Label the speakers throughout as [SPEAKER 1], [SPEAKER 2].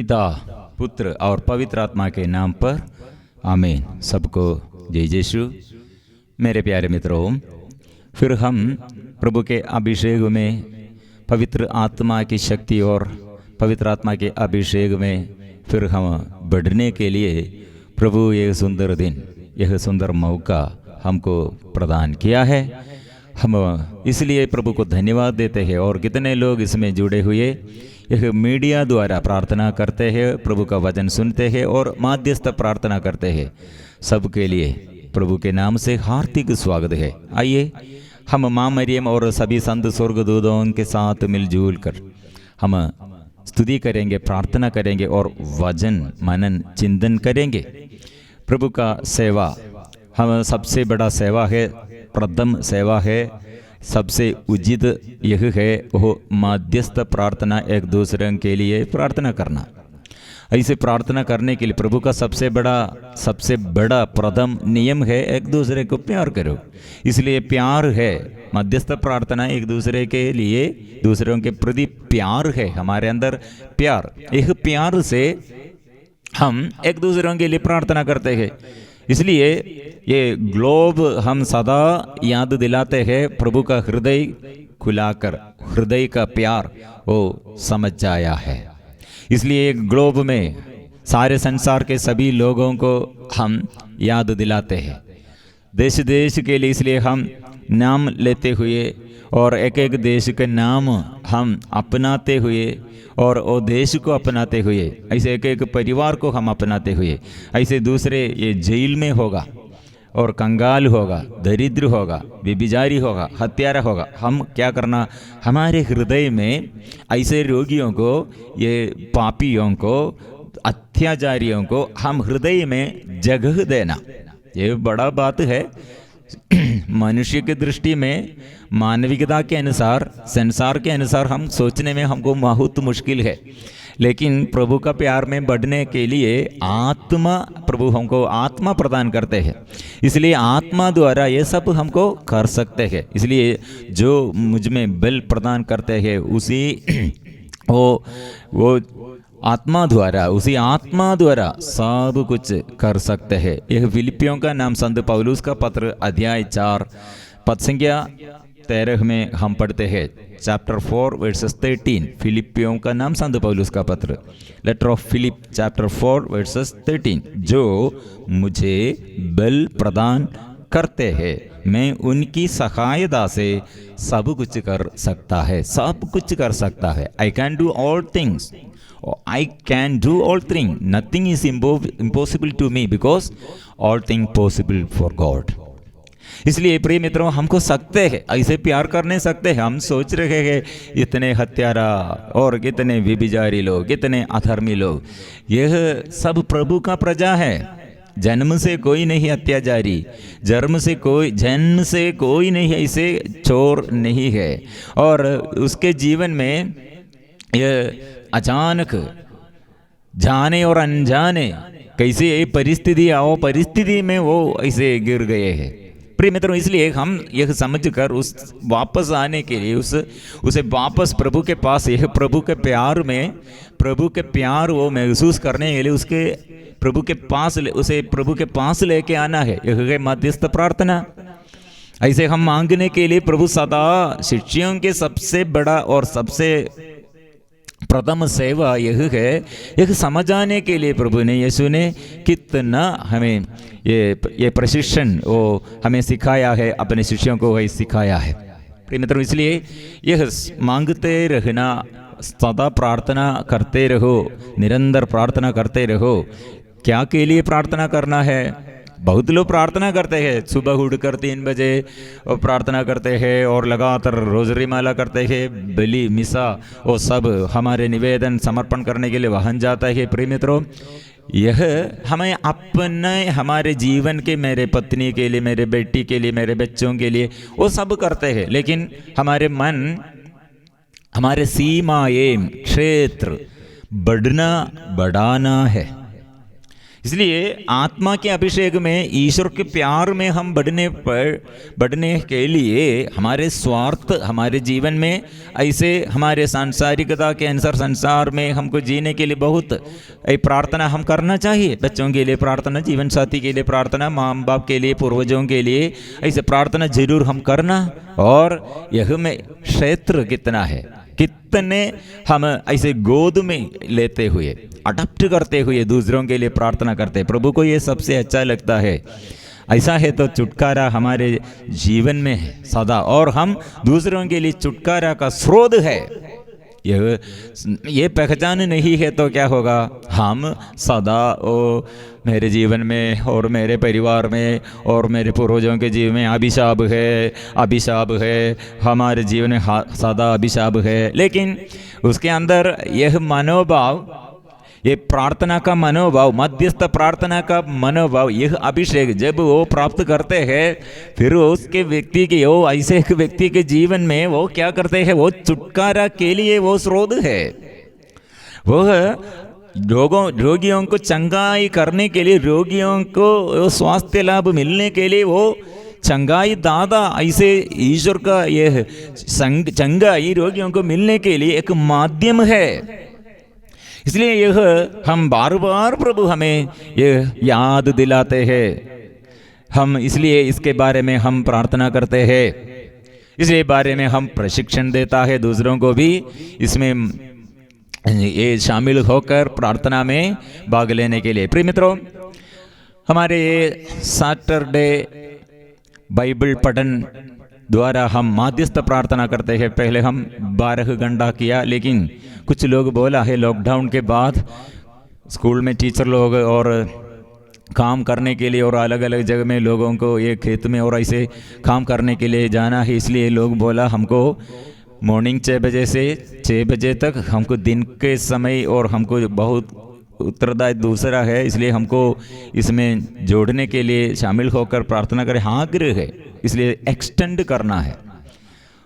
[SPEAKER 1] पिता, पुत्र और पवित्र आत्मा के नाम पर आमीन। सबको जय यीशु। मेरे प्यारे मित्रों, फिर हम प्रभु के अभिषेक में पवित्र आत्मा की शक्ति और पवित्र आत्मा के अभिषेक में फिर हम बढ़ने के लिए प्रभु यह सुंदर दिन, यह सुंदर मौका हमको प्रदान किया है। हम इसलिए प्रभु को धन्यवाद देते हैं। और कितने लोग इसमें जुड़े हुए यह मीडिया द्वारा प्रार्थना करते हैं, प्रभु का वचन सुनते हैं और माध्यस्थ प्रार्थना करते हैं। सबके लिए प्रभु के नाम से हार्दिक स्वागत है। आइए हम माँ मरियम और सभी संत स्वर्गदूतों के साथ मिलजुल कर हम स्तुति करेंगे, प्रार्थना करेंगे और वचन मनन चिंतन करेंगे। प्रभु का सेवा हम सबसे बड़ा सेवा है, प्रथम सेवा है, सबसे उचित यह है वो माध्यस्थ प्रार्थना, एक दूसरे के लिए प्रार्थना करना। ऐसे प्रार्थना करने के लिए प्रभु का सबसे बड़ा प्रथम नियम है एक दूसरे को प्यार करो। इसलिए प्यार है, मध्यस्थ प्रार्थना एक दूसरे के लिए, दूसरों के प्रति प्यार है, हमारे अंदर प्यार। यह प्यार से हम एक दूसरों के लिए प्रार्थना करते हैं। इसलिए ये ग्लोब हम सदा याद दिलाते हैं, प्रभु का हृदय खुलाकर हृदय का प्यार वो समझ आया है। इसलिए ग्लोब में सारे संसार के सभी लोगों को हम याद दिलाते हैं, देश देश के लिए। इसलिए हम नाम लेते हुए और एक एक देश के नाम हम अपनाते हुए और वो देश को अपनाते हुए, ऐसे एक एक परिवार को हम अपनाते हुए, ऐसे दूसरे ये जेल में होगा और कंगाल होगा, दरिद्र होगा, व्यभिचारी होगा, हत्यारा होगा, हम क्या करना, हमारे हृदय में ऐसे रोगियों को, ये पापियों को, अत्याचारियों को हम हृदय में जगह देना, ये बड़ा बात है। मनुष्य की दृष्टि में, मानविकता के अनुसार, संसार के अनुसार हम सोचने में हमको बहुत मुश्किल है। लेकिन प्रभु का प्यार में बढ़ने के लिए आत्मा, प्रभु हमको आत्मा प्रदान करते हैं। इसलिए आत्मा द्वारा ये सब हमको कर सकते हैं। इसलिए जो मुझ में बल प्रदान करते हैं उसी वो आत्मा द्वारा, उसी आत्मा द्वारा सब कुछ कर सकते हैं। यह फिलिपियों का नाम संत पौलुस का पत्र अध्याय 4 पद संख्या 13 में हम पढ़ते हैं। चैप्टर 4 वर्सेस 13, फिलिपियों का नाम संत पौलुस का पत्र, letter of Philip chapter 4 verses 13, जो मुझे बल प्रदान करते हैं, मैं उनकी सहायता से सब कुछ कर सकता है, सब कुछ कर सकता है। I can do all things, I can do all things. Nothing is impossible to me because all things possible for God. इसलिए प्रिय मित्रों, हमको सकते हैं, ऐसे प्यार करने सकते हैं। हम सोच रहे हैं इतने हत्यारा और कितने व्यभिचारी लोग, कितने अधर्मी लोग, यह सब प्रभु का प्रजा है। जन्म से कोई नहीं अत्याचारी, जन्म से कोई नहीं ऐसे चोर नहीं है। और उसके जीवन में यह अचानक जाने और अनजाने कैसे परिस्थिति आओ, परिस्थिति में वो ऐसे गिर गए हैं। प्रिय मित्रों, इसलिए हम यह समझकर उस वापस आने के लिए, उसे वापस प्रभु के पास, यह प्रभु के प्यार में, प्रभु के प्यार वो महसूस करने के लिए उसे प्रभु के पास लेके आना है। यह है मध्यस्थ प्रार्थना। ऐसे हम मांगने के लिए प्रभु सदा शिष्यों के सबसे बड़ा और सबसे प्रथम सेवा यह है, यह समझाने के लिए प्रभु ने, यीशु ने कितना हमें ये प्रशिक्षण वो हमें सिखाया है, अपने शिष्यों को वही सिखाया है। प्रिय मित्रों, इसलिए यह मांगते रहना, सदा प्रार्थना करते रहो, निरंतर प्रार्थना करते रहो। क्या के लिए प्रार्थना करना है? बहुत लोग प्रार्थना करते हैं, सुबह उठकर 3 बजे और प्रार्थना करते हैं और लगातार रोजरी माला करते हैं, बलि मिसा वो सब हमारे निवेदन समर्पण करने के लिए वाहन जाता है। प्रिय मित्रों, यह हमें अपने, हमारे जीवन के, मेरे पत्नी के लिए, मेरे बेटी के लिए, मेरे बच्चों के लिए वो सब करते हैं। लेकिन हमारे मन, हमारे सीमाएं, क्षेत्र बढ़ाना है। इसलिए आत्मा के अभिषेक में ईश्वर के प्यार में हम बढ़ने के लिए हमारे स्वार्थ हमारे जीवन में ऐसे हमारे सांसारिकता के अनुसार संसार में हमको जीने के लिए बहुत प्रार्थना हम करना चाहिए। बच्चों के लिए प्रार्थना, जीवन साथी के लिए प्रार्थना, माँ बाप के लिए, पूर्वजों के लिए ऐसे प्रार्थना जरूर हम करना। और यह में क्षेत्र कितना है, कितने हम ऐसे गोद में लेते हुए अडॉप्ट करते हुए दूसरों के लिए प्रार्थना करते हैं। प्रभु को ये सबसे अच्छा लगता है। ऐसा है तो छुटकारा हमारे जीवन में है सदा, और हम दूसरों के लिए छुटकारा का स्रोत है। ये पहचान नहीं है तो क्या होगा, हम सदा मेरे जीवन में और मेरे परिवार में और मेरे पूर्वजों के जीवन में अभिशाप है, हमारे जीवन में सदा अभिशाप है। लेकिन उसके अंदर यह मनोभाव, ये प्रार्थना का मनोभाव, मध्यस्थ प्रार्थना का मनोभाव, यह अभिषेक जब वो प्राप्त करते हैं, फिर उसके व्यक्ति के वो ऐसे एक व्यक्ति के जीवन में वो क्या करते हैं, वो छुटकारा के लिए वो स्रोत है। वो रोगियों को चंगाई करने के लिए, रोगियों को स्वास्थ्य लाभ मिलने के लिए वो चंगाई दादा, ऐसे ईश्वर का यह चंगाई रोगियों को मिलने के लिए एक माध्यम है। इसलिए यह हम बार बार प्रभु हमें यह याद दिलाते हैं। हम इसलिए इसके बारे में हम प्रार्थना करते हैं, इसलिए बारे में हम प्रशिक्षण देता है दूसरों को भी इसमें ये शामिल होकर प्रार्थना में भाग लेने के लिए। प्रिय मित्रों, हमारे सैटरडे बाइबल पठन द्वारा हम माध्यस्थ प्रार्थना करते हैं। पहले हम 12 घंटा किया, लेकिन कुछ लोग बोला है लॉकडाउन के बाद स्कूल में टीचर लोग और काम करने के लिए और अलग अलग जगह में लोगों को ये खेत में और ऐसे काम करने के लिए जाना है, इसलिए लोग बोला हमको मॉर्निंग 6 बजे से 6 बजे तक हमको दिन के समय, और हमको बहुत उत्तरदायित्व दूसरा है, इसलिए हमको इसमें जोड़ने के लिए शामिल होकर प्रार्थना करें। हाँ आग्रह है, इसलिए एक्सटेंड करना है।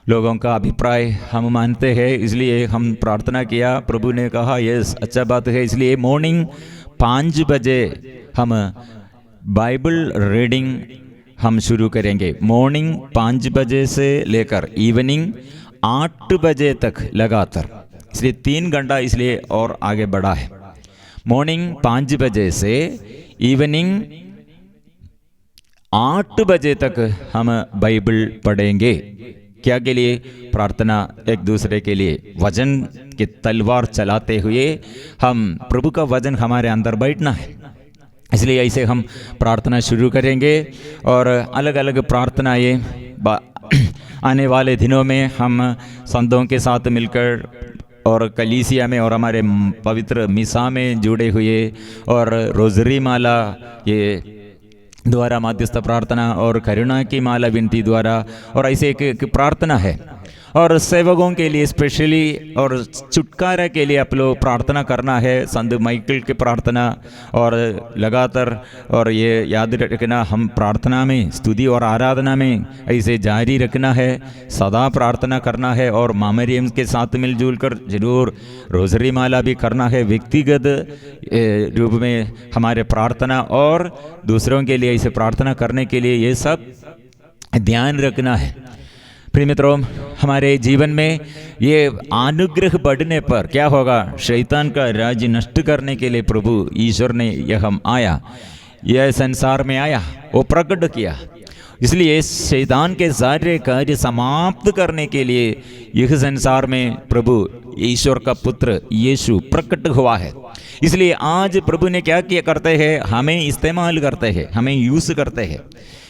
[SPEAKER 1] लोगों का अभिप्राय हम मानते हैं, इसलिए हम प्रार्थना किया। प्रभु ने कहा यस अच्छा बात है, इसलिए मॉर्निंग 5 बजे हम बाइबल रीडिंग हम शुरू करेंगे। मॉर्निंग 5 बजे से लेकर इवनिंग 8 बजे तक लगातार, इसलिए 3 घंटा इसलिए और आगे बढ़ा है। मॉर्निंग 5 बजे से इवनिंग 8 बजे तक हम बाइबल पढ़ेंगे। क्या के लिए? प्रार्थना एक दूसरे के लिए, वचन की तलवार चलाते हुए हम प्रभु का वचन हमारे अंदर बैठना है। इसलिए ऐसे हम प्रार्थना शुरू करेंगे, और अलग अलग प्रार्थनाएं आने वाले दिनों में हम संतों के साथ मिलकर और कलीसिया में और हमारे पवित्र मिसा में जुड़े हुए, और रोजरी माला ये द्वारा मध्यस्थ प्रार्थना और करुणा की माला विनती द्वारा, और ऐसे एक प्रार्थना है। और सेवकों के लिए स्पेशली और छुटकारा के लिए आप लोग प्रार्थना करना है, संत माइकल की प्रार्थना, और लगातार और ये याद रखना हम प्रार्थना में, स्तुति और आराधना में ऐसे जारी रखना है, सदा प्रार्थना करना है, और मामरियम के साथ मिलजुल कर जरूर रोजरी माला भी करना है। व्यक्तिगत रूप में हमारे प्रार्थना और दूसरों के लिए ऐसे प्रार्थना करने के लिए ये सब ध्यान रखना है। प्रिय मित्रों, हमारे जीवन में ये अनुग्रह बढ़ने पर क्या होगा? शैतान का राज्य नष्ट करने के लिए प्रभु ईश्वर ने यह हम आया, यह संसार में आया, वो प्रकट किया। इसलिए शैतान के सारे कार्य समाप्त करने के लिए यह संसार में प्रभु ईश्वर का पुत्र यीशु प्रकट हुआ है। इसलिए आज प्रभु ने क्या किया करते हैं? हमें इस्तेमाल करते हैं, हमें यूज करते हैं।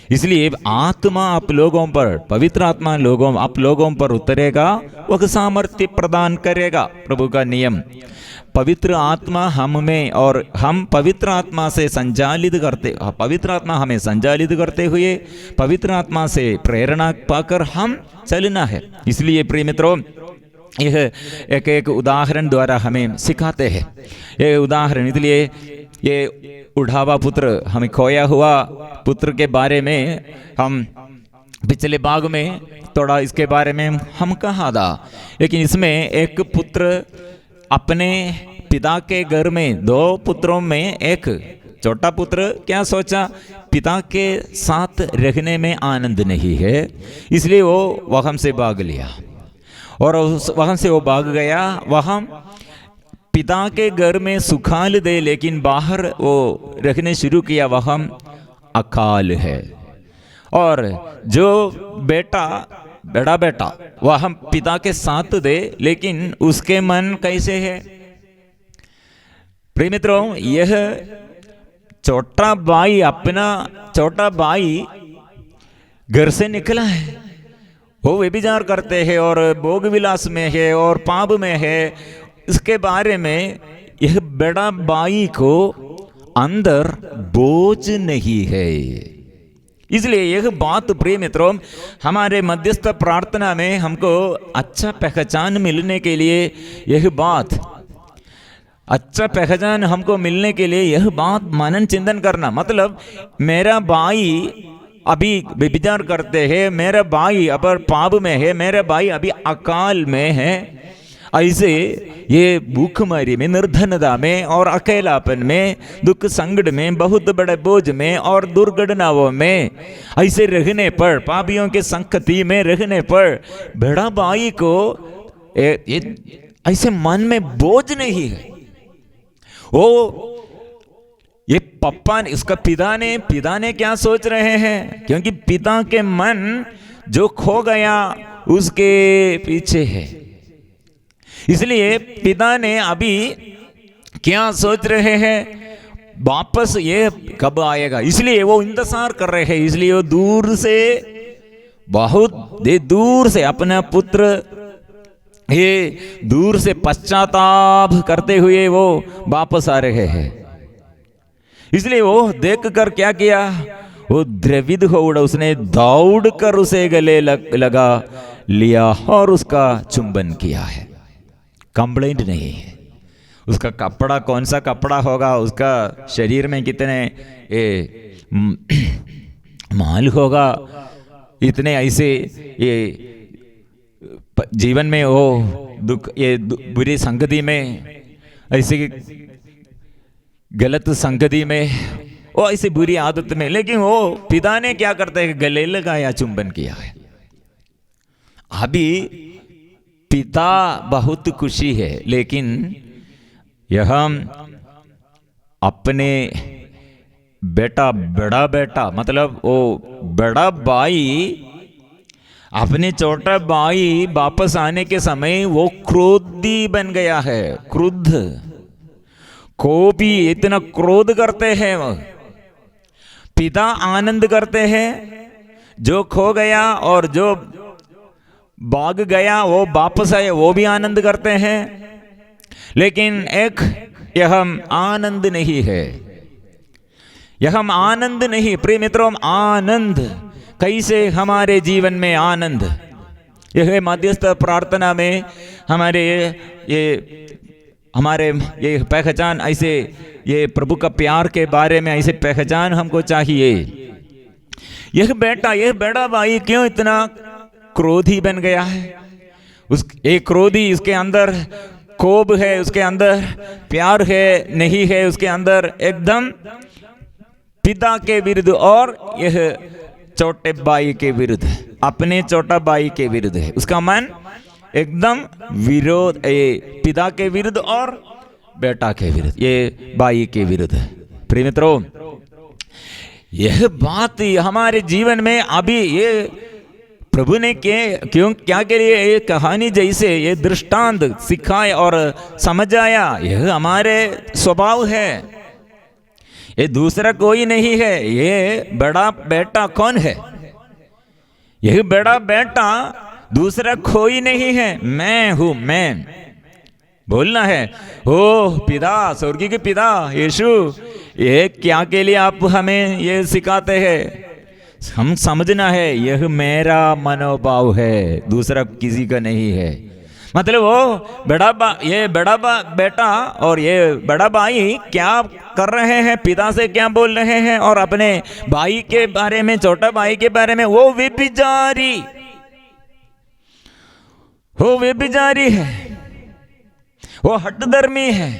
[SPEAKER 1] इसलिए आत्मा आप लोगों पर, पवित्र आत्मा आप लोगों पर उतरेगा, वह सामर्थ्य प्रदान करेगा। प्रभु का नियम, पवित्र आत्मा हम में, और हम पवित्र आत्मा से संचालित करते, पवित्र आत्मा हमें संचालित करते हुए पवित्र आत्मा से प्रेरणा पाकर हम चलना है। इसलिए प्रिय मित्रों, यह एक उदाहरण द्वारा हमें सिखाते हैं। ये उदाहरण, इसलिए ये उढ़ावा पुत्र, हमें खोया हुआ पुत्र के बारे में हम पिछले भाग में थोड़ा इसके बारे में हम कहा था। लेकिन इसमें एक पुत्र अपने पिता के घर में, 2 पुत्रों में एक छोटा पुत्र क्या सोचा, पिता के साथ रहने में आनंद नहीं है, इसलिए वो वहां से भाग लिया और वहां से वो भाग गया। वहां पिता के घर में सुखाल दे, लेकिन बाहर वो रखने शुरू किया, वहां अकाल है। और जो बेटा, बड़ा बेटा, वह पिता के साथ दे, लेकिन उसके मन कैसे है। प्रिय मित्रों, यह छोटा भाई, अपना छोटा भाई घर से निकला है, वो व्यभिचार करते हैं और भोग विलास में है और पाप में है। इसके बारे में यह बड़ा भाई को अंदर बोझ नहीं है। इसलिए यह बात प्रिय मित्रों, हमारे मध्यस्थ प्रार्थना में हमको अच्छा पहचान मिलने के लिए, यह बात अच्छा पहचान हमको मिलने के लिए यह बात मनन चिंतन करना। मतलब मेरा भाई अभी व्यभिचार करते हैं, मेरा भाई अब पाप में है, मेरा भाई अभी अकाल में है, ऐसे ये भूखमरी में, निर्धनता में और अकेलापन में, दुख संकट में, बहुत बड़े बोझ में और दुर्घटनाओं में ऐसे रहने पर, पापियों के संगति में रहने पर बड़ा भाई को ऐसे मन में बोझ नहीं है। वो ये पप्पा ने, इसका पिता ने क्या सोच रहे हैं, क्योंकि पिता के मन जो खो गया उसके पीछे है। इसलिए पिता ने अभी क्या सोच रहे हैं, वापस ये कब आएगा, इसलिए वो इंतजार कर रहे हैं। इसलिए वो दूर से, बहुत दूर से अपना पुत्र ये दूर से पश्चाताप करते हुए वो वापस आ रहे हैं। इसलिए वो देखकर क्या किया, वो द्रवित हो उड़ा, उसने दौड़कर उसे गले लगा लिया और उसका चुंबन किया है। कंप्लेंट नहीं है। उसका कपड़ा कौन सा कपड़ा होगा, उसका शरीर में कितने माल होगा, इतने ऐसे ये जीवन में वो दुख, ये बुरी संगति में, ऐसे गलत संगति में, वो ऐसी बुरी आदत में, लेकिन वो पिता ने क्या करते हैं, गले लगाया, चुंबन किया है। अभी पिता बहुत खुशी है, लेकिन यह अपने बेटा, बड़ा बेटा, मतलब वो बड़ा भाई, अपने छोटा भाई वापस आने के समय वो क्रोधी बन गया है, क्रुद्ध, कोपी, इतना क्रोध करते हैं। पिता आनंद करते हैं, जो खो गया और जो भाग गया वो वापस आए, वो भी आनंद करते हैं, लेकिन एक यह आनंद नहीं है, यह आनंद नहीं। प्रिय मित्रों, आनंद कैसे हमारे जीवन में आनंद, यह मध्यस्थ प्रार्थना में हमारे ये पहचान, ऐसे ये प्रभु का प्यार के बारे में ऐसे पहचान हमको चाहिए। यह बेटा, यह बड़ा भाई क्यों इतना क्रोधी बन गया है, एक क्रोधी, इसके अंदर कोप है, उसके अंदर प्यार है नहीं है, उसके अंदर एकदम पिता के विरुद्ध और यह छोटे भाई के विरुद्ध, अपने छोटा भाई के विरुद्ध है। उसका मन एकदम विरोध, ये पिता के विरुद्ध और बेटा के विरुद्ध, ये भाई के विरुद्ध। प्रिय मित्रों, यह बात हमारे जीवन में अभी ये प्रभु ने क्यों क्या के लिए ये कहानी जैसे ये दृष्टांत सिखाया और समझाया, यह हमारे स्वभाव है, ये दूसरा कोई नहीं है। ये बड़ा बेटा कौन है, यह बड़ा बेटा दूसरा कोई नहीं है, मैं हूं। मैं बोलना है, ओ पिता, स्वर्गीय के पिता यीशु, ये क्या के लिए आप हमें ये सिखाते हैं, हम समझना है यह मेरा मनोभाव है, दूसरा किसी का नहीं है। मतलब वो बड़ा बेटा और ये बड़ा भाई क्या कर रहे हैं, पिता से क्या बोल रहे हैं, और अपने भाई के बारे में, छोटा भाई के बारे में, वो व्यभिचारी है, वो हठधर्मी है,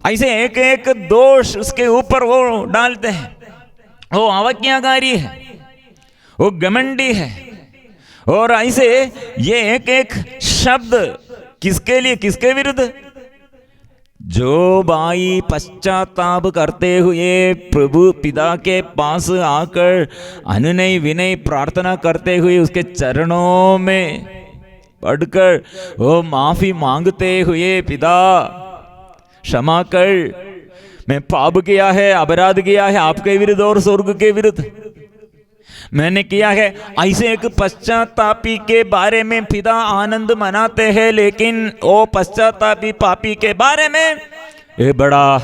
[SPEAKER 1] ऐसे एक एक दोष उसके ऊपर वो डालते हैं। वो अवज्ञाकारी है, वो घमंडी है, और ऐसे ये एक एक शब्द किसके लिए, किसके विरुद्ध? जो भाई पश्चाताप करते हुए प्रभु पिता के पास आकर अनुनय विनय प्रार्थना करते हुए उसके चरणों में पढ़कर वो माफी मांगते हुए, पिता क्षमा कर, मैं पाप किया है, अपराध किया है आपके विरुद्ध और स्वर्ग के विरुद्ध मैंने किया है, ऐसे एक पश्चातापी के बारे में पिता आनंद मनाते हैं। लेकिन वो पश्चातापी पापी के बारे में ये बड़ा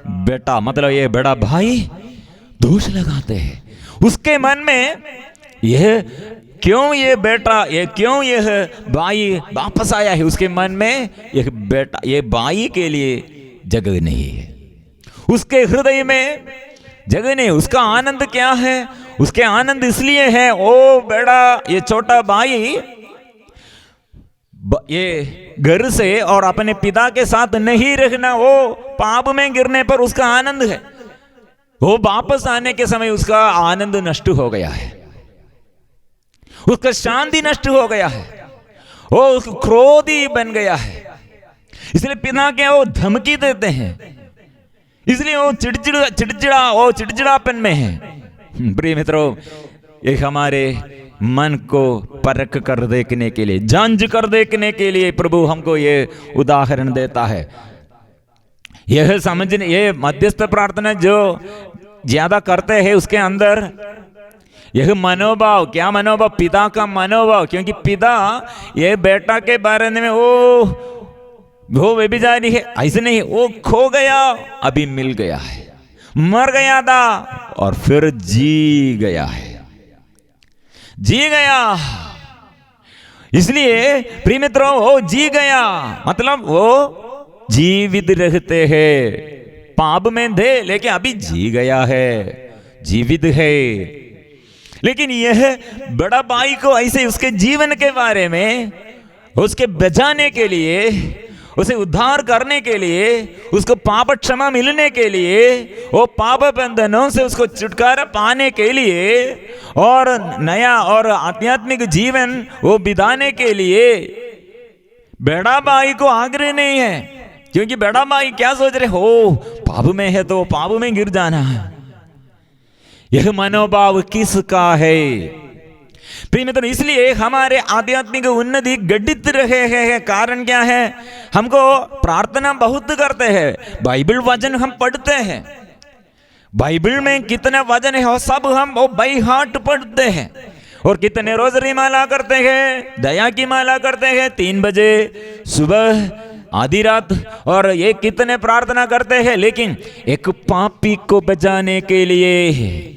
[SPEAKER 1] बेटा, मतलब ये बड़ा भाई दोष लगाते हैं। उसके मन में यह क्यों ये बेटा, ये क्यों यह भाई वापस आया है, उसके मन में यह बेटा, ये भाई के लिए जगह नहीं है, उसके हृदय में जगह नहीं। उसका आनंद क्या है? उसके आनंद इसलिए है, ओ बेड़ा, ये छोटा भाई ये घर से और अपने पिता के साथ नहीं रहना, वो पाप में गिरने पर उसका आनंद है। वो वापस आने के समय उसका आनंद नष्ट हो गया है, उसका शांति नष्ट हो गया है, वो क्रोधी बन गया है। इसलिए पिता के वो धमकी देते हैं, इसलिए वो चिड़चिड़ापन में है। प्रिय मित्रों, ये हमारे मन को परख कर देखने के लिए, जांच कर देखने के लिए प्रभु हमको ये उदाहरण देता है। यह समझने, ये मध्यस्थ प्रार्थना जो ज्यादा करते हैं उसके अंदर यह मनोभाव, क्या मनोभाव? पिता का मनोभाव। क्योंकि पिता ये बेटा के बारे में वो व्यभिचारी है ऐसे नहीं, वो खो गया अभी मिल गया है, मर गया था और फिर जी गया है, जी गया। इसलिए प्रिय मित्रों, वो जी गया मतलब वो जीवित रहते हैं, पाप में थे लेकिन अभी जी गया है, जीवित है। लेकिन यह बड़ा भाई को ऐसे उसके जीवन के बारे में, उसके बचाने के लिए, उसे उद्धार करने के लिए, उसको पाप क्षमा मिलने के लिए, वो पाप बंधनों से उसको छुटकारा पाने के लिए और नया और आध्यात्मिक जीवन वो बिताने के लिए बड़ा भाई को आग्रह नहीं है। क्योंकि बड़ा भाई क्या सोच रहे हो, पाप में है तो पाप में गिर जाना है। यह मनोभाव किसका है? प्रिय मित्र, इसलिए हमारे आध्यात्मिक उन्नति गढ़ित रहे हैं। कारण क्या है? हमको प्रार्थना बहुत करते हैं, बाइबल वचन हम पढ़ते हैं, बाइबल में कितने वचन है वो सब हम वो बाई हार्ट पढ़ते हैं, और कितने रोजरी माला करते हैं, दया की माला करते हैं 3 बजे सुबह, आधी रात, और ये कितने प्रार्थना करते हैं। लेकिन एक पापी को बचाने के लिए,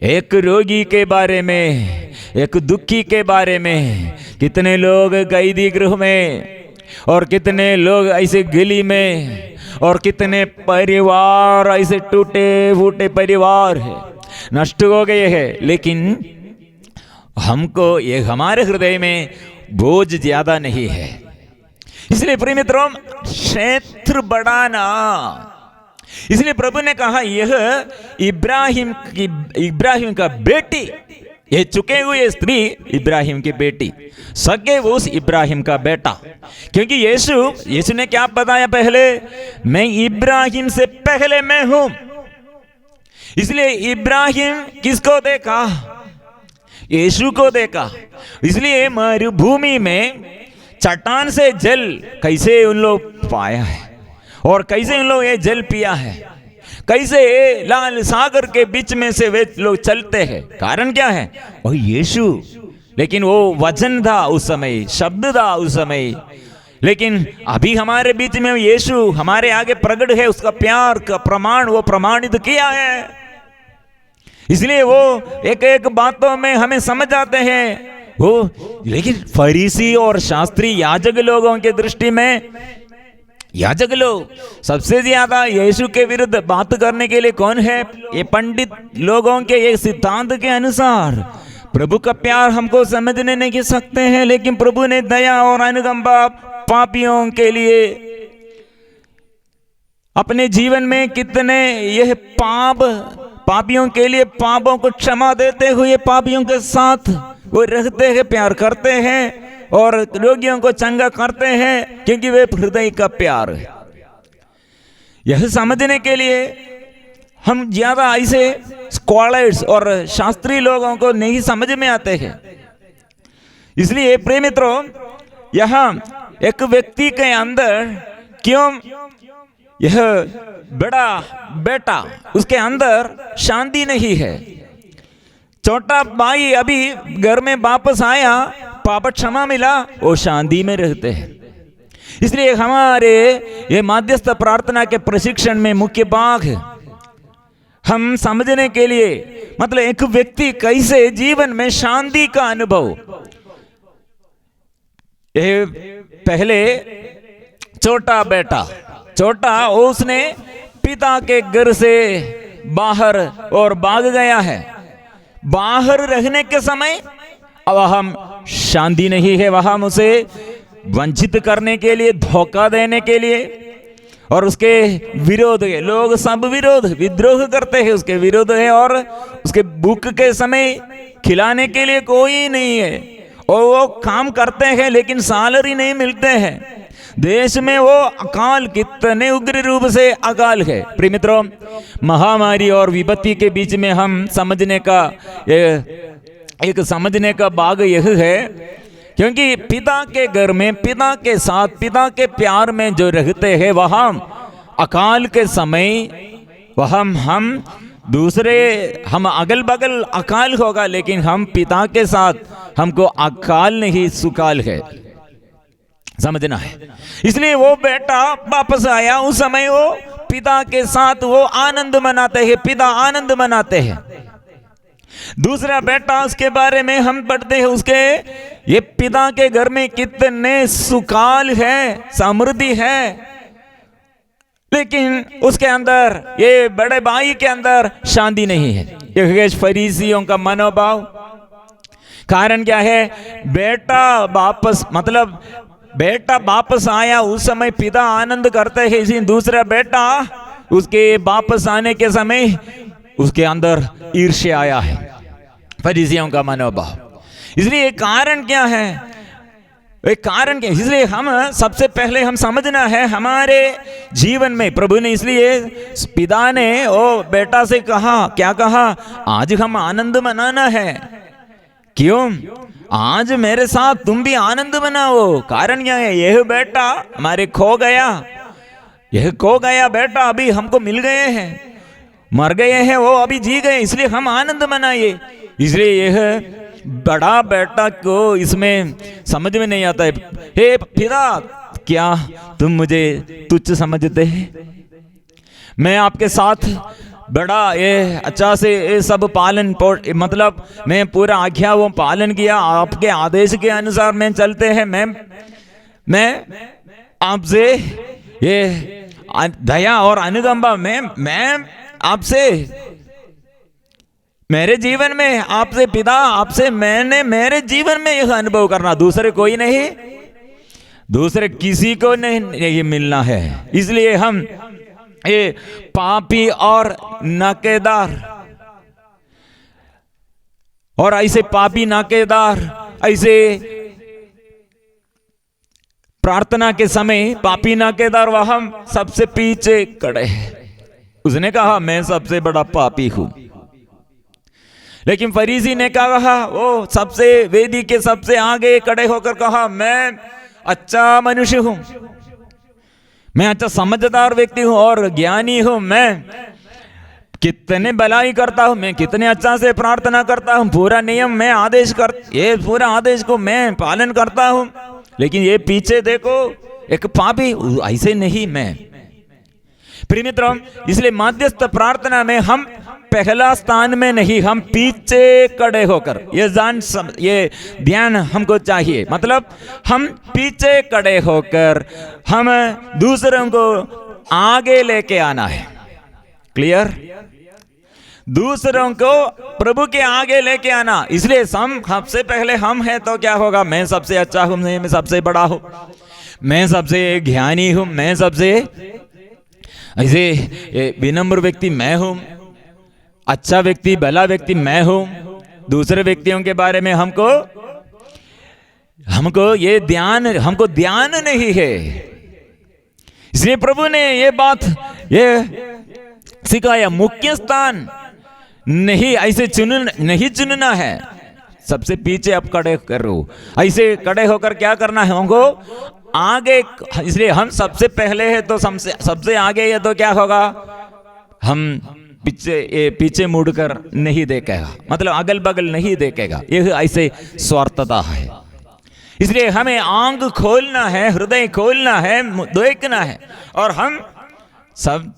[SPEAKER 1] एक रोगी के बारे में, एक दुखी के बारे में, कितने लोग कैदी गृह में, और कितने लोग ऐसे गली में, और कितने परिवार ऐसे टूटे फूटे परिवार है, नष्ट हो गए हैं। लेकिन हमको ये हमारे हृदय में बोझ ज्यादा नहीं है। इसलिए प्रिय मित्रों, क्षेत्र बढ़ाना, इसलिए प्रभु ने कहा यह इब्राहिम का बेटी, ये चुके हुए स्त्री इब्राहिम की बेटी, सगे उस इब्राहिम का बेटा। क्योंकि यीशु ने क्या बताया पहले? मैं इब्राहिम से पहले मैं हूं। इसलिए इब्राहिम किसको देखा? यीशु को देखा। इसलिए मरुभूमि में चट्टान से जल कैसे उन लोग पाया है, और कैसे उन लोग ये जल पिया है, कैसे लाल सागर के बीच में से वे लोग चलते हैं। कारण क्या है? वो यीशु। लेकिन वो वचन था उस समय, शब्द था उस समय। लेकिन अभी हमारे बीच में यीशु हमारे आगे प्रकट है, उसका प्यार का प्रमाण वो प्रमाणित किया है। इसलिए वो एक एक बातों में हमें समझ आते हैं वो। लेकिन फरीसी और शास्त्री याजक लोगों के दृष्टि में, याजक लोग सबसे ज्यादा यीशु के विरुद्ध बात करने के लिए कौन है? ये पंडित लोगों के एक सिद्धांत के अनुसार प्रभु का प्यार हमको समझने नहीं सकते हैं, लेकिन प्रभु ने दया और अनुकंपा पापियों के लिए अपने जीवन में कितने यह पापियों के लिए पापों को क्षमा देते हुए पापियों के साथ वो रहते हैं, प्यार करते हैं और रोगियों को चंगा करते हैं, क्योंकि वे हृदय का प्यार है। यह समझने के लिए हम ज्यादा ऐसे स्कॉलर्स और शास्त्री लोगों को नहीं समझ में आते हैं। इसलिए प्रिय मित्रों, यहाँ एक व्यक्ति के अंदर क्यों यह बड़ा बेटा उसके अंदर शांति नहीं है। छोटा भाई अभी घर में वापस आया, पाप क्षमा मिला, वो शांति में रहते हैं। इसलिए हमारे ये माध्यस्थ प्रार्थना के प्रशिक्षण में मुख्य भाग है हम समझने के लिए, मतलब एक व्यक्ति कैसे जीवन में शांति का अनुभव। ये पहले छोटा बेटा, उसने पिता के घर से बाहर और भाग गया है। बाहर रहने के समय अब हम शांति नहीं है, वहां उसे वंचित करने के लिए, धोखा देने के लिए और उसके विरोध है। लोग सब विद्रोह करते हैं, उसके विरोध है और उसके भूख के समय खिलाने के लिए कोई नहीं है और वो काम करते हैं लेकिन सैलरी नहीं मिलते हैं। देश में वो अकाल, कितने उग्र रूप से अकाल है। प्रिय मित्रों, महामारी और विपत्ति के बीच में हम समझने का एक समझने का भाग यह है, क्योंकि पिता के घर में, पिता के साथ, पिता के प्यार में जो रहते हैं, वहां अकाल के समय वहां हम अगल बगल अकाल होगा, लेकिन हम पिता के साथ हमको अकाल नहीं सुकाल है, समझना है। इसलिए वो बेटा वापस आया, उस समय वो पिता के साथ वो आनंद मनाते हैं, पिता आनंद मनाते हैं। दूसरा बेटा, उसके बारे में हम पढ़ते हैं, उसके ये पिता के घर में कितने सुकाल है, समृद्धि है, लेकिन उसके अंदर, ये बड़े भाई के अंदर शांति नहीं है। ये फरीसियों का मनोभाव। कारण क्या है? बेटा वापस आया, उस समय पिता आनंद करते हैं, इसी दूसरा बेटा उसके वापस आने के समय उसके अंदर ईर्ष्या आया है, फरीसियों का मनोभाव। इसलिए कारण क्या है? एक कारण क्या? इसलिए हम सबसे पहले हम समझना है हमारे जीवन में प्रभु ने, इसलिए पिता ने ओ बेटा से कहा, क्या कहा? आज हम आनंद मनाना है। क्यों? आज मेरे साथ तुम भी आनंद मनाओ। कारण क्या है? यह बेटा हमारे खो गया बेटा अभी हमको मिल गए हैं, मर गए हैं, वो अभी जी गए, इसलिए हम आनंद मनाइए। इसलिए यह बड़ा बेटा को इसमें समझ में नहीं आता है। हे पिता, क्या तुम मुझे तुच्छ समझते हैं? मैं आपके साथ बड़ा ये अच्छा से ये सब पालन, मतलब मैं पूरा आज्ञा वो पालन किया, आपके आदेश के अनुसार मैं चलते हैं। मैं आपसे ये दया और अनुकंपा, मैं आपसे, मेरे जीवन में आपसे पिता, आपसे मैंने मेरे जीवन में यह अनुभव करना, दूसरे कोई नहीं, दूसरे किसी को नहीं मिलना है। इसलिए हम ये पापी और नाकेदार, और ऐसे पापी नाकेदार, ऐसे प्रार्थना के समय पापी नाकेदार वहां सबसे पीछे खड़े हैं। उसने कहा मैं सबसे बड़ा पापी हूं, लेकिन फरीसी ने कहा, वो सबसे वेदी के सबसे आगे खड़े होकर कहा मैं अच्छा मनुष्य हूं, मैं अच्छा समझदार व्यक्ति हूं और ज्ञानी हूं, मैं कितने भलाई करता हूं, मैं कितने अच्छा से प्रार्थना करता हूं, पूरा नियम मैं ये पूरा आदेश को मैं पालन करता हूं। लेकिन ये पीछे देखो एक पापी, ऐसे नहीं मैं। प्रिय मित्रों, इसलिए माध्यस्थ प्रार्थना में हम पहला स्थान में नहीं, हम पीछे खड़े होकर, ये ध्यान हमको चाहिए। मतलब हम पीछे खड़े होकर हम दूसरों को आगे लेके आना है। क्लियर? दूसरों को प्रभु के आगे लेके आना। इसलिए सबसे पहले हम हैं तो क्या होगा? मैं सबसे अच्छा हूं, मैं सबसे बड़ा हूं, मैं सबसे ज्ञानी हूं, मैं सबसे ऐसे विनम्र व्यक्ति मैं हूं, अच्छा व्यक्ति भला व्यक्ति मैं हूं, दूसरे व्यक्तियों के बारे में हमको हमको ध्यान नहीं है। इसलिए प्रभु ने ये बात सिखाया, मुख्य स्थान नहीं चुनना है, सबसे पीछे आप खड़े करो। ऐसे खड़े होकर क्या करना है हमको आगे, इसलिए हम सबसे पहले है तो सबसे आगे है तो क्या होगा, हम पीछे मुड़कर नहीं देखेगा, मतलब अगल बगल नहीं देखेगा, यह ऐसे स्वार्थता है। इसलिए हमें आंख खोलना है, हृदय खोलना है, देखना है। और हम सब,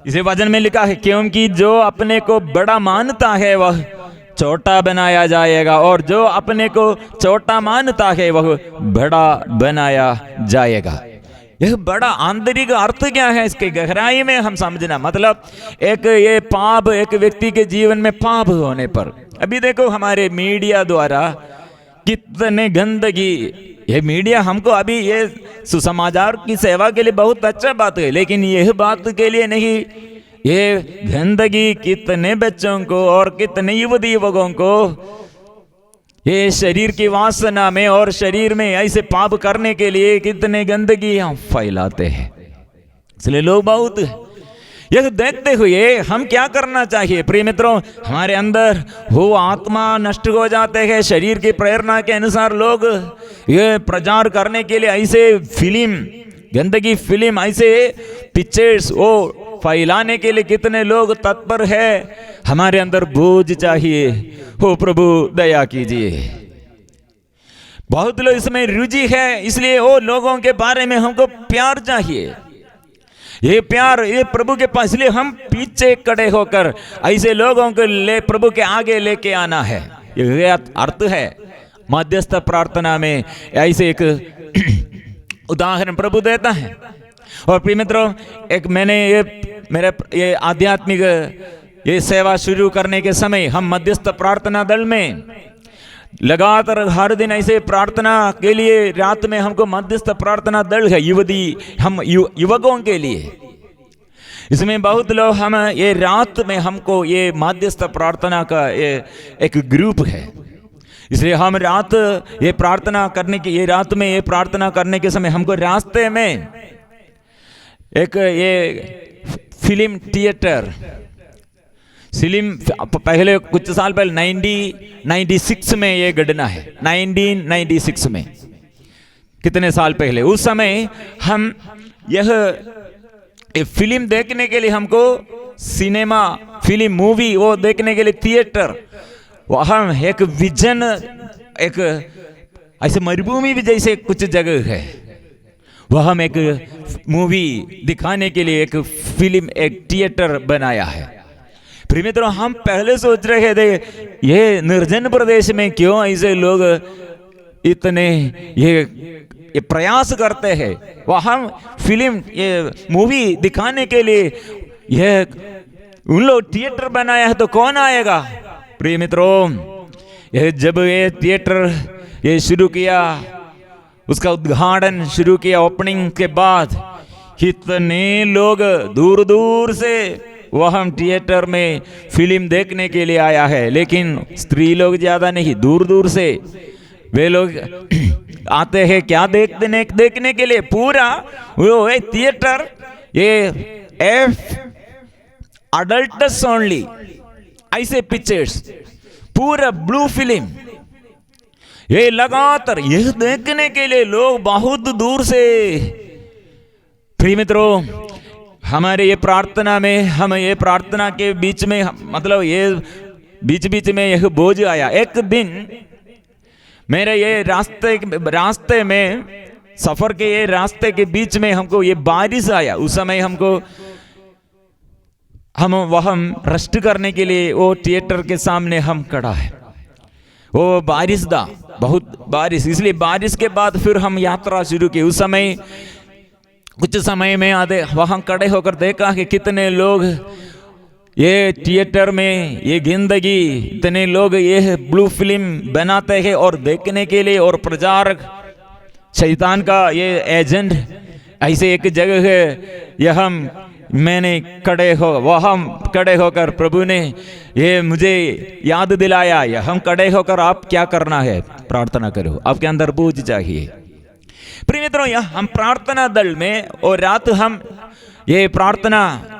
[SPEAKER 1] इसे वचन में लिखा है, क्योंकि जो अपने को बड़ा मानता है वह छोटा बनाया जाएगा, और जो अपने को छोटा मानता है वह बड़ा बनाया जाएगा। यह बड़ा आंतरिक अर्थ क्या है, इसके गहराई में हम समझना, मतलब ये पाप एक व्यक्ति के जीवन में पाप होने पर, अभी देखो हमारे मीडिया द्वारा कितने गंदगी, ये मीडिया हमको अभी ये सुसमाचार की सेवा के लिए बहुत अच्छा बात है, लेकिन यह बात के लिए नहीं, ये गंदगी कितने बच्चों को और कितने युवती युवकों को ये शरीर की वासना में और शरीर में ऐसे पाप करने के लिए कितने गंदगी हम फैलाते हैं। इसलिए लोग बहुत यह देखते हुए हम क्या करना चाहिए प्रिय मित्रों, हमारे अंदर वो आत्मा नष्ट हो जाते हैं। शरीर की प्रेरणा के अनुसार लोग ये प्रचार करने के लिए ऐसे फिल्म, गंदगी फिल्म, ऐसे पिक्चर्स वो फैलाने के लिए कितने लोग तत्पर है। हमारे अंदर बोझ चाहिए, हो प्रभु दया कीजिए। बहुत लोग इसमें रुचि है, इसलिए वो लोगों के बारे में हमको प्यार चाहिए, ये प्यार ये प्रभु के पास, इसलिए हम पीछे खड़े होकर ऐसे लोगों को प्रभु के आगे लेके आना है। ये अर्थ है मध्यस्थ प्रार्थना में, ऐसे एक उदाहरण प्रभु देता है। और प्रिय मित्रों, एक मैंने ये आध्यात्मिक ये सेवा शुरू करने के समय हम मध्यस्थ प्रार्थना दल में लगातार हर दिन ऐसे प्रार्थना के लिए, रात में हमको मध्यस्थ प्रार्थना दल है हम युवकों के लिए। इसमें बहुत लोग हम ये रात में हमको ये मध्यस्थ प्रार्थना का ये एक ग्रुप है, इसलिए हम रात ये प्रार्थना करने की, ये रात में ये प्रार्थना करने के समय हमको रास्ते में एक ये फिल्म थिएटर, पहले कुछ साल पहले 1996 में ये घटना है, 1996 में, कितने साल पहले, उस समय हम यह फिल्म देखने के लिए, हमको सिनेमा फिल्म मूवी वो देखने के लिए थिएटर, वहाँ एक विजन, एक ऐसे मरुभूमि भी जैसे कुछ जगह है, वह हम एक मूवी दिखाने के लिए एक फिल्म, एक थिएटर बनाया है। प्रिय मित्रों, हम पहले सोच रहे थे ये निर्जन प्रदेश में क्यों ऐसे लोग इतने ये प्रयास करते हैं, वहाँ फिल्म ये मूवी दिखाने के लिए ये उन लोग थिएटर बनाया है, तो कौन आएगा। प्रिय मित्रों, ये जब ये थिएटर ये शुरू किया, उसका उद्घाटन शुरू किया, ओपनिंग के बाद कितने लोग दूर दूर से वह हम थिएटर में फिल्म देखने के लिए आया है, लेकिन स्त्री लोग ज्यादा नहीं, दूर दूर से वे लोग आते हैं क्या देखने के लिए, पूरा वो थिएटर ये अडल्ट्स ओनली ऐसे पिक्चर्स, पूरा ब्लू फिल्म, ये लगातार यह देखने के लिए लोग बहुत दूर से। प्रिय मित्रों, हमारे ये प्रार्थना में, हम ये प्रार्थना के बीच में, मतलब ये बीच में यह बोझ आया। एक दिन मेरे ये रास्ते में, सफर के ये रास्ते के बीच में हमको ये बारिश आया। उस समय हम वहाँ रेस्ट करने के लिए वो थिएटर के सामने हम खड़ा है, वो बारिश था, बहुत बारिश, इसलिए बारिश के बाद फिर हम यात्रा शुरू की। उस समय कुछ समय में आते वहाँ खड़े होकर देखा कि कितने लोग ये थिएटर में ये जिंदगी, इतने लोग ये ब्लू फिल्म बनाते हैं और देखने के लिए, और प्रचारक शैतान का ये एजेंट ऐसे एक जगह है, ये हम मैंने वहाँ खड़े होकर प्रभु ने ये मुझे याद दिलाया, या हम खड़े होकर आप क्या करना है, प्रार्थना करो, आपके अंदर बूझ चाहिए। प्रिय मित्रों, हम प्रार्थना दल में, और रात हम ये प्रार्थना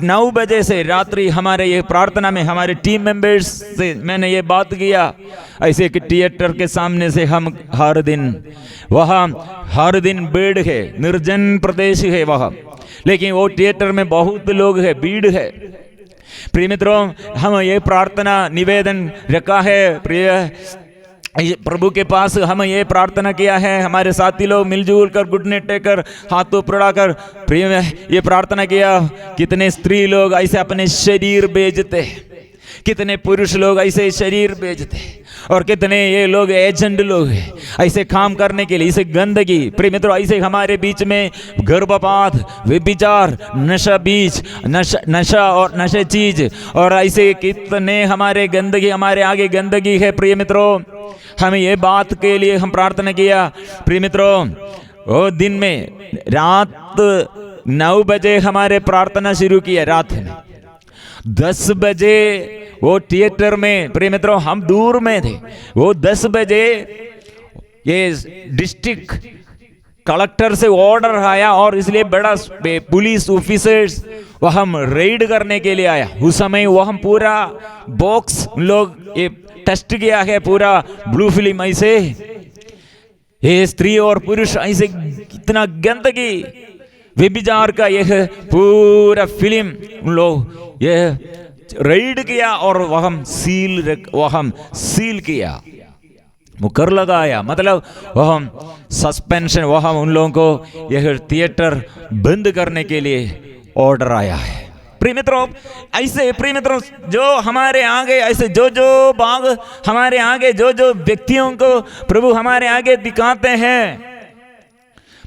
[SPEAKER 1] 9 बजे से रात्रि हमारे ये प्रार्थना में हमारे टीम मेंबर्स से मैंने ये बात किया, ऐसे कि थिएटर के सामने से हम हर दिन भीड़ है, निर्जन प्रदेश है वहाँ, लेकिन वो थिएटर में बहुत लोग है, भीड़ है। प्रिय मित्रों, हम ये प्रार्थना निवेदन रखा है प्रिय प्रभु के पास, हम ये प्रार्थना किया है, हमारे साथी लोग मिलजुल कर घुटने टेकर हाथों पकड़ाकर प्रिय ये प्रार्थना किया। कितने स्त्री लोग ऐसे अपने शरीर बेचते, कितने पुरुष लोग ऐसे शरीर बेचते, और कितने ये लोग एजेंट लोग हैं ऐसे काम करने के लिए, इसे गंदगी। प्रिय मित्रों, ऐसे हमारे बीच में गर्भपात, व्यभिचार, नशा और नशे चीज, और ऐसे कितने हमारे गंदगी, हमारे आगे गंदगी है। प्रिय मित्रों, हमें ये बात के लिए हम प्रार्थना किया। प्रिय मित्रों, वो दिन में रात 9 बजे हमारे प्रार्थना शुरू किया, रात में 10 बजे वो थिएटर में, प्रिय मित्रों हम दूर में थे, वो 10 बजे ये डिस्ट्रिक्ट कलेक्टर से ऑर्डर आया, और इसलिए बड़ा पुलिस ऑफिसर्स वह हम रेड करने के लिए आया। उस समय वो हम पूरा बॉक्स लोग ये टेस्ट किया है, पूरा ब्लू फिल्म ऐसे, ये स्त्री और पुरुष ऐसे कितना गंदगी व्यभिचार का यह पूरा फिल्म लोग ये रेड किया, और वह हम सील किया, मुकर लगाया, मतलब वह सस्पेंशन, वह उन लोगों को यह थिएटर बंद करने के लिए ऑर्डर आया है। प्रिय मित्रों, ऐसे प्रिय मित्रों जो हमारे आगे ऐसे जो बाग हमारे आगे जो व्यक्तियों को प्रभु हमारे आगे दिखाते हैं,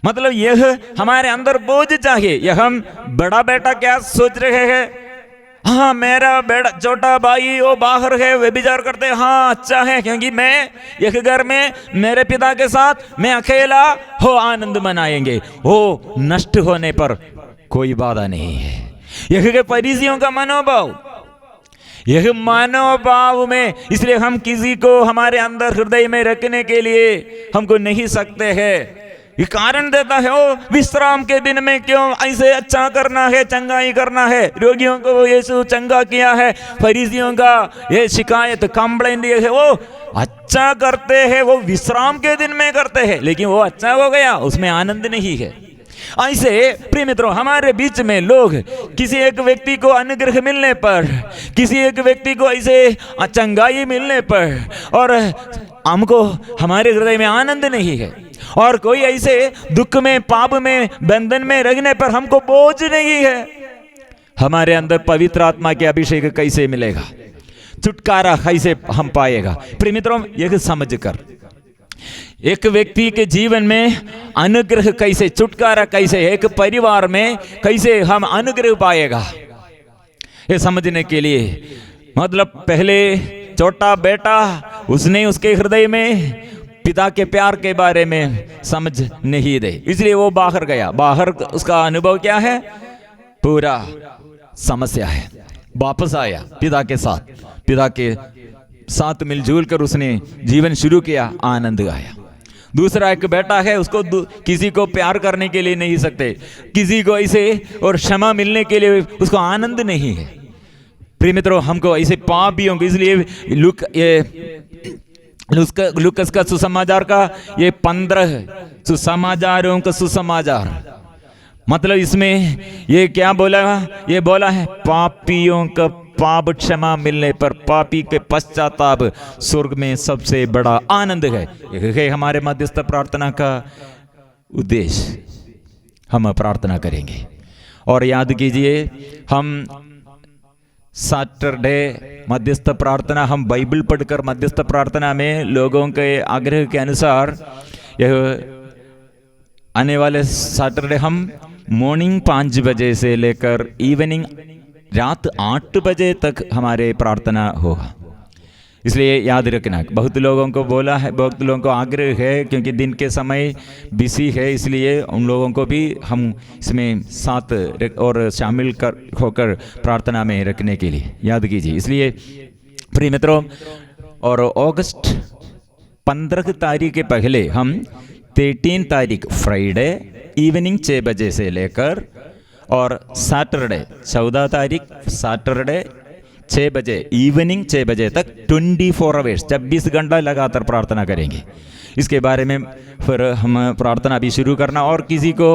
[SPEAKER 1] मतलब यह हमारे अंदर बोझ चाहिए। यह हम बड़ा बेटा क्या सोच रहे हैं, हाँ मेरा बेटा छोटा भाई वो बाहर है, व्यभिचार करते, हाँ अच्छा है, क्योंकि मैं एक घर में मेरे पिता के साथ मैं अकेला हो आनंद मनाएंगे, वो नष्ट होने पर कोई बाधा नहीं है। यह फरीसियों का मनोभाव, यह मनोभाव में, इसलिए हम किसी को हमारे अंदर हृदय में रखने के लिए हमको नहीं सकते हैं। ये कारण देता है, ओ विश्राम के दिन में क्यों ऐसे अच्छा करना है, चंगाई करना है, रोगियों को यीशु चंगा किया है। फरीसियों का ये शिकायत कंप्लेंट ये है, वो अच्छा करते हैं, वो विश्राम के दिन में करते हैं, लेकिन वो अच्छा हो गया, उसमें आनंद नहीं है। ऐसे प्रिय मित्रों, हमारे बीच में लोग किसी एक व्यक्ति को अनुग्रह मिलने पर, किसी एक व्यक्ति को ऐसे चंगाई मिलने पर, और हमको हमारे हृदय में आनंद नहीं है, और कोई ऐसे दुख में, पाप में, बंधन में रहने पर हमको बोझ नहीं है। हमारे अंदर पवित्र आत्मा के अभिषेक कैसे मिलेगा, छुटकारा कैसे हम पाएगा? प्रिय मित्रों, यह समझ कर एक व्यक्ति के जीवन में अनुग्रह कैसे, छुटकारा कैसे, एक परिवार में कैसे हम अनुग्रह पाएगा, ये समझने के लिए, मतलब पहले छोटा बेटा, उसने उसके हृदय में पिता के प्यार के बारे में समझ नहीं दे, इसलिए वो बाहर गया। बाहर उसका अनुभव क्या है, पूरा समस्या है। वापस आया पिता के साथ मिलजुल कर उसने जीवन शुरू किया, आनंद आया। दूसरा एक बेटा है, उसको किसी को प्यार करने के लिए नहीं सकते, किसी को ऐसे और क्षमा मिलने के लिए उसको आनंद नहीं है। प्रिय मित्रों, हमको ऐसे पापियों को, इसलिए लूकस का सुसमाचार का ये 15 सुसमाचारों का सुसमाचार, मतलब इसमें ये क्या बोला, ये बोला है पापियों का पाप क्षमा मिलने पर, पापी के पश्चाताप स्वर्ग में सबसे बड़ा आनंद है। यह है हमारे मध्यस्थ प्रार्थना का उद्देश्य। हम प्रार्थना करेंगे, और याद कीजिए, हम सैटरडे मध्यस्थ प्रार्थना, हम बाइबल पढ़कर मध्यस्थ प्रार्थना में लोगों के आग्रह के अनुसार यह आने वाले सैटरडे हम मॉर्निंग 5 बजे से लेकर इवनिंग रात 8 बजे तक हमारे प्रार्थना होगा। इसलिए याद रखना। बहुत लोगों को बोला है, बहुत लोगों को आग्रह है, क्योंकि दिन के समय बिजी है, इसलिए उन लोगों को भी हम इसमें साथ और शामिल होकर प्रार्थना में रखने के लिए याद कीजिए। इसलिए प्रिय मित्रों, और अगस्त 15 तारीख के पहले हम 13 तारीख फ्राइडे इवनिंग 6 बजे से लेकर और सैटरडे 14 तारीख सैटरडे 6 बजे इवनिंग 6 बजे तक 24 आवर्स 24 घंटा लगातार प्रार्थना करेंगे। इसके बारे में फिर हम प्रार्थना भी शुरू करना, और किसी को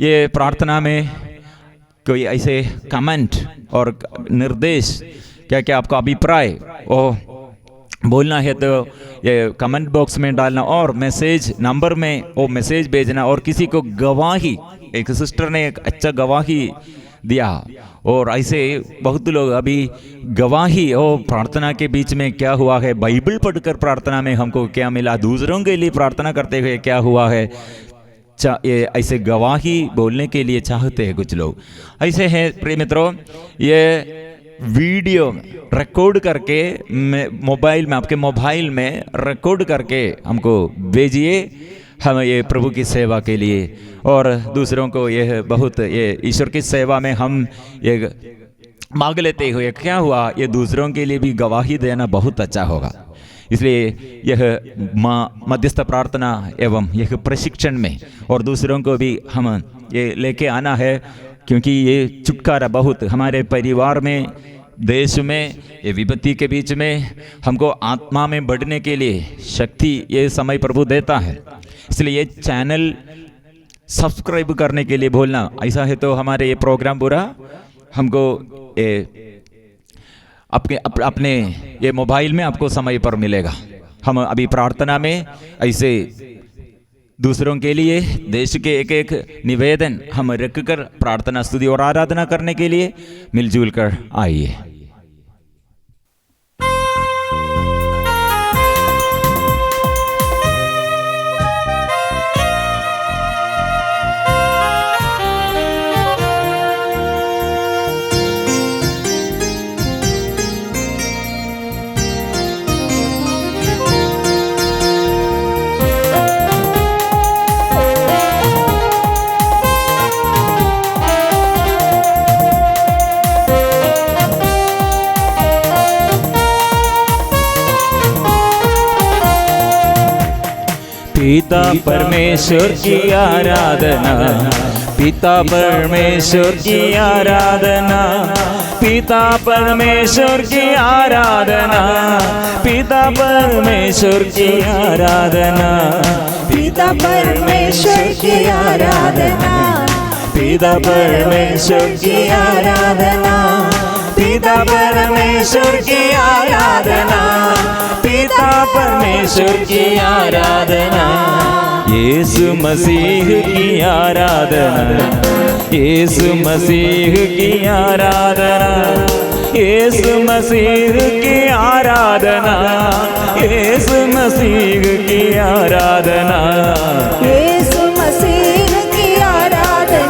[SPEAKER 1] ये प्रार्थना में कोई ऐसे कमेंट और निर्देश, क्या क्या आपका अभिप्राय वो बोलना है तो ये कमेंट बॉक्स में डालना, और मैसेज नंबर में वो मैसेज भेजना। और किसी को गवाही, एक सिस्टर ने एक अच्छा गवाही दिया, और ऐसे बहुत लोग अभी गवाही, ओ प्रार्थना के बीच में क्या हुआ है, बाइबल पढ़कर प्रार्थना में हमको क्या मिला, दूसरों के लिए प्रार्थना करते हुए क्या हुआ है, ये ऐसे गवाही बोलने के लिए चाहते हैं कुछ लोग। ऐसे हैं प्रिय मित्रों, ये वीडियो रिकॉर्ड करके मोबाइल में, आपके मोबाइल में रिकॉर्ड करके हमको भेजिए, हम ये प्रभु की सेवा के लिए और दूसरों को यह बहुत, ये ईश्वर की सेवा में हम ये मांग लेते हुए क्या हुआ, ये दूसरों के लिए भी गवाही देना बहुत अच्छा होगा। इसलिए यह मध्यस्थ प्रार्थना एवं यह प्रशिक्षण में और दूसरों को भी हम ये लेके आना है, क्योंकि ये छुटकारा बहुत हमारे परिवार में, देश में, ये विपत्ति के बीच में हमको आत्मा में बढ़ने के लिए शक्ति ये समय प्रभु देता है। इसलिए ये चैनल सब्सक्राइब करने के लिए बोलना, ऐसा है तो हमारे ये प्रोग्राम पूरा हमको अपने ये मोबाइल में आपको समय पर मिलेगा। हम अभी प्रार्थना में ऐसे दूसरों के लिए, देश के एक एक निवेदन हम रखकर प्रार्थना, स्तुति और आराधना करने के लिए मिलजुल कर आइए। पिता परमेश्वर की आराधना, पिता परमेश्वर की आराधना, पिता परमेश्वर की आराधना, पिता परमेश्वर की आराधना, पिता परमेश्वर की आराधना, पिता परमेश्वर की आराधना, पिता परमेश्वर की आराधना, पिता परमेश्वर की आराधना, यीशु मसीह की आराधना, यीशु मसीह की आराधना, यीशु मसीह की आराधना, यीशु मसीह की आराधना, यीशु मसीह की आराधना,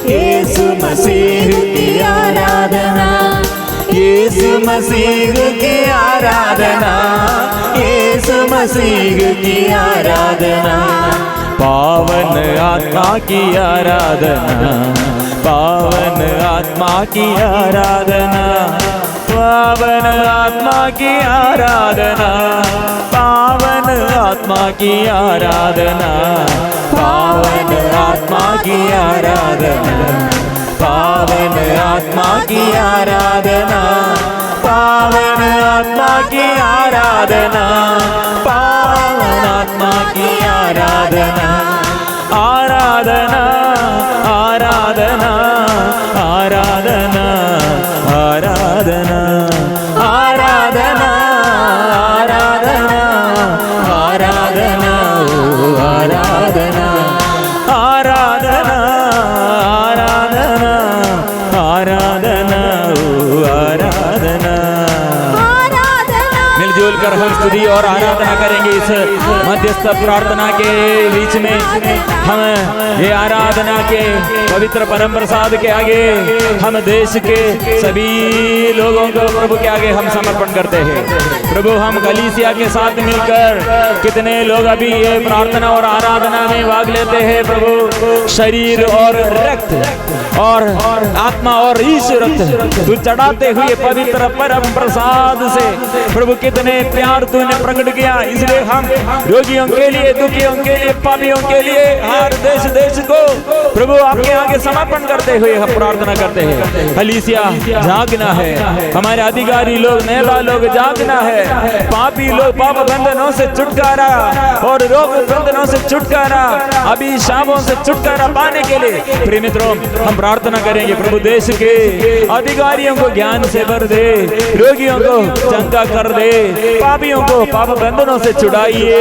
[SPEAKER 1] यीशु मसीह की आराधना, यीशु मसीह की आराधना, यीशु मसीह की आराधना, पावन आत्मा की आराधना, पावन आत्मा की आराधना, पावन आत्मा की आराधना, पावन आत्मा की आराधना, पावन आत्मा की आराधना, पावन आत्मा की आराधना, पावन आत्मा की आराधना, पावन आत्मा की आराधना, आराधना आराधना आराधना आराधना आराधना आराधना आराधना आराधना आराधना आराधना आराधना। मिलजुल कर हम स्तुति और आराधना करेंगे। इस मध्यस्थ प्रार्थना के बीच में हम ये आराधना के पवित्र परम प्रसाद के आगे हम देश के सभी लोगों को प्रभु के आगे हम समर्पण करते हैं। प्रभु हम कलीसिया के साथ मिलकर कितने लोग अभी ये प्रार्थना और आराधना में भाग लेते हैं प्रभु, शरीर और रक्त और आत्मा और ईश्वर तू चढ़ाते हुए पवित्र परम प्रसाद से प्रभु कितने प्यार तूने प्रकट किया। इसलिए हम रोगियों के लिए, दुखियों के लिए, पापियों के लिए हर देश को प्रभु आपके आगे समर्पण करते हुए हम प्रार्थना करते हैं। कलीसिया जागना है, हमारे अधिकारी लोग, नेता लोग जागना है, पापी लोग पाप बंधनों से छुटकारा और रोग बंधनों से छुटकारा, अभिशापों से छुटकारा पाने के लिए प्रिय मित्रों हम प्रार्थना करेंगे। प्रभु देश के अधिकारियों को ज्ञान से भर दे, रोगियों को चंगा कर दे, पापियों को पाप बंधनों से छुड़ाइए।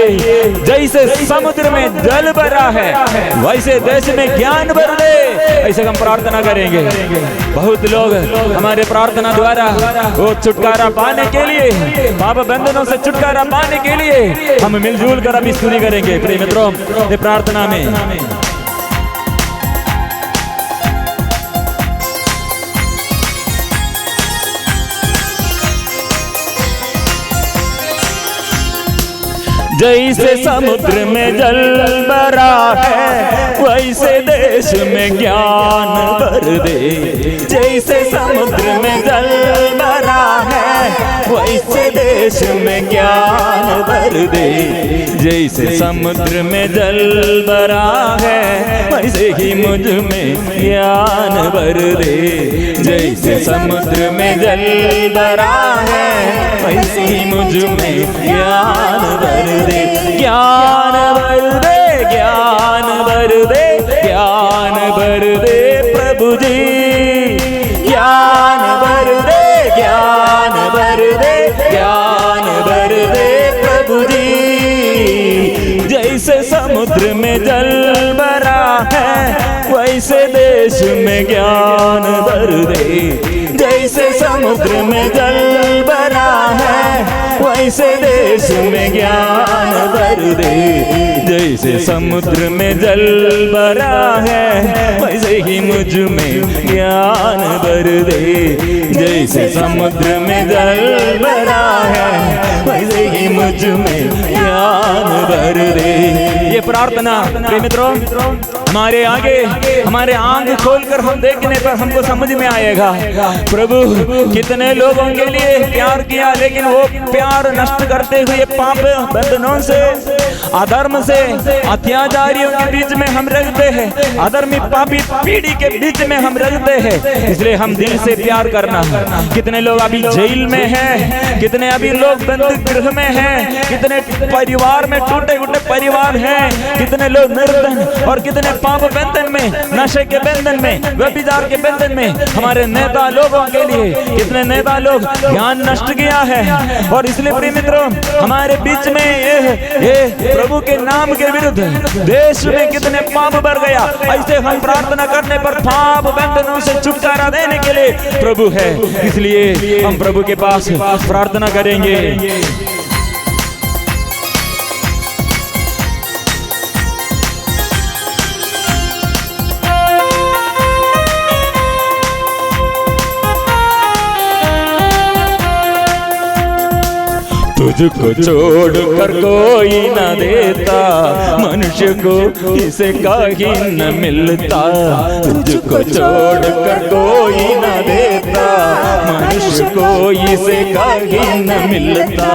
[SPEAKER 1] जैसे समुद्र में जल भरा है वैसे देश में ज्ञान भर दे, ऐसे हम प्रार्थना करेंगे। बहुत लोग हमारे प्रार्थना द्वारा वो छुटकारा पाने के लिए, पाप बंधनों से छुटकारा पाने के लिए हम मिलजुल कर अभी स्तुति करेंगे। प्रिय मित्रों ये प्रार्थना में जैसे समुद्र में जल भरा है वैसे देश में ज्ञान भर दे। जैसे समुद्र में जल भरा है वैसे देश में ज्ञान भर दे। जैसे समुद्र में जल भरा है वैसे ही मुझ में ज्ञान भर दे। जैसे समुद्र में जल भरा है वैसे ही मुझ में ज्ञान भर दे। ज्ञान भर दे, ज्ञान भर दे, ज्ञान भर दे प्रभु जी। ज्ञान भर दे, ज्ञान भर दे, ज्ञान भर दे प्रभु जी। जैसे समुद्र में जल भरा है वैसे देश में ज्ञान भर दे। जैसे समुद्र में जल भरा है वैसे देश में ज्ञान भर दे। जैसे समुद्र में जल भरा है वैसे ही मुझ में ज्ञान भर दे। जैसे समुद्र में जल भरा है वैसे ही मुझ में ज्ञान भर दे। ये प्रार्थना प्रिय मित्रों हमारे आगे हमारे आंख खोलकर हम देखने पर हमको समझ में आएगा प्रभु कितने लोगों के लिए प्यार किया, लेकिन वो प्यार नष्ट करते हुए पाप बंधनों से, अधर्म से, अत्याचारियों के बीच में हम रहते हैं, अधर्मी पापी पीढ़ी के बीच में हम रहते हैं। इसलिए हम दिल से प्यार करना। कितने लोग अभी जेल में हैं, कितने अभी लोग बंद गृह में हैं, कितने परिवार में टूटे फूटे परिवार हैं, कितने लोग निर्धन और कितने पाप बंधन में, नशे के बंधन में, व्यभिचार के बंधन में। हमारे नेता लोगों के लिए कितने नेता लोग ज्ञान नष्ट किया है। और इसलिए प्रिय मित्रों हमारे बीच में ये प्रभु के नाम के विरुद्ध देश में कितने पाप बढ़ गया। ऐसे हम प्रार्थना करने पर पाप बंधनों से छुटकारा देने के लिए प्रभु है। इसलिए हम प्रभु के पास प्रार्थना करेंगे। तुझको छोड़कर कोई न देता, मनुष्य को इसे कहीं न मिलता। तुझको छोड़कर कोई न देता, मनुष्य को इसे कहीं न मिलता।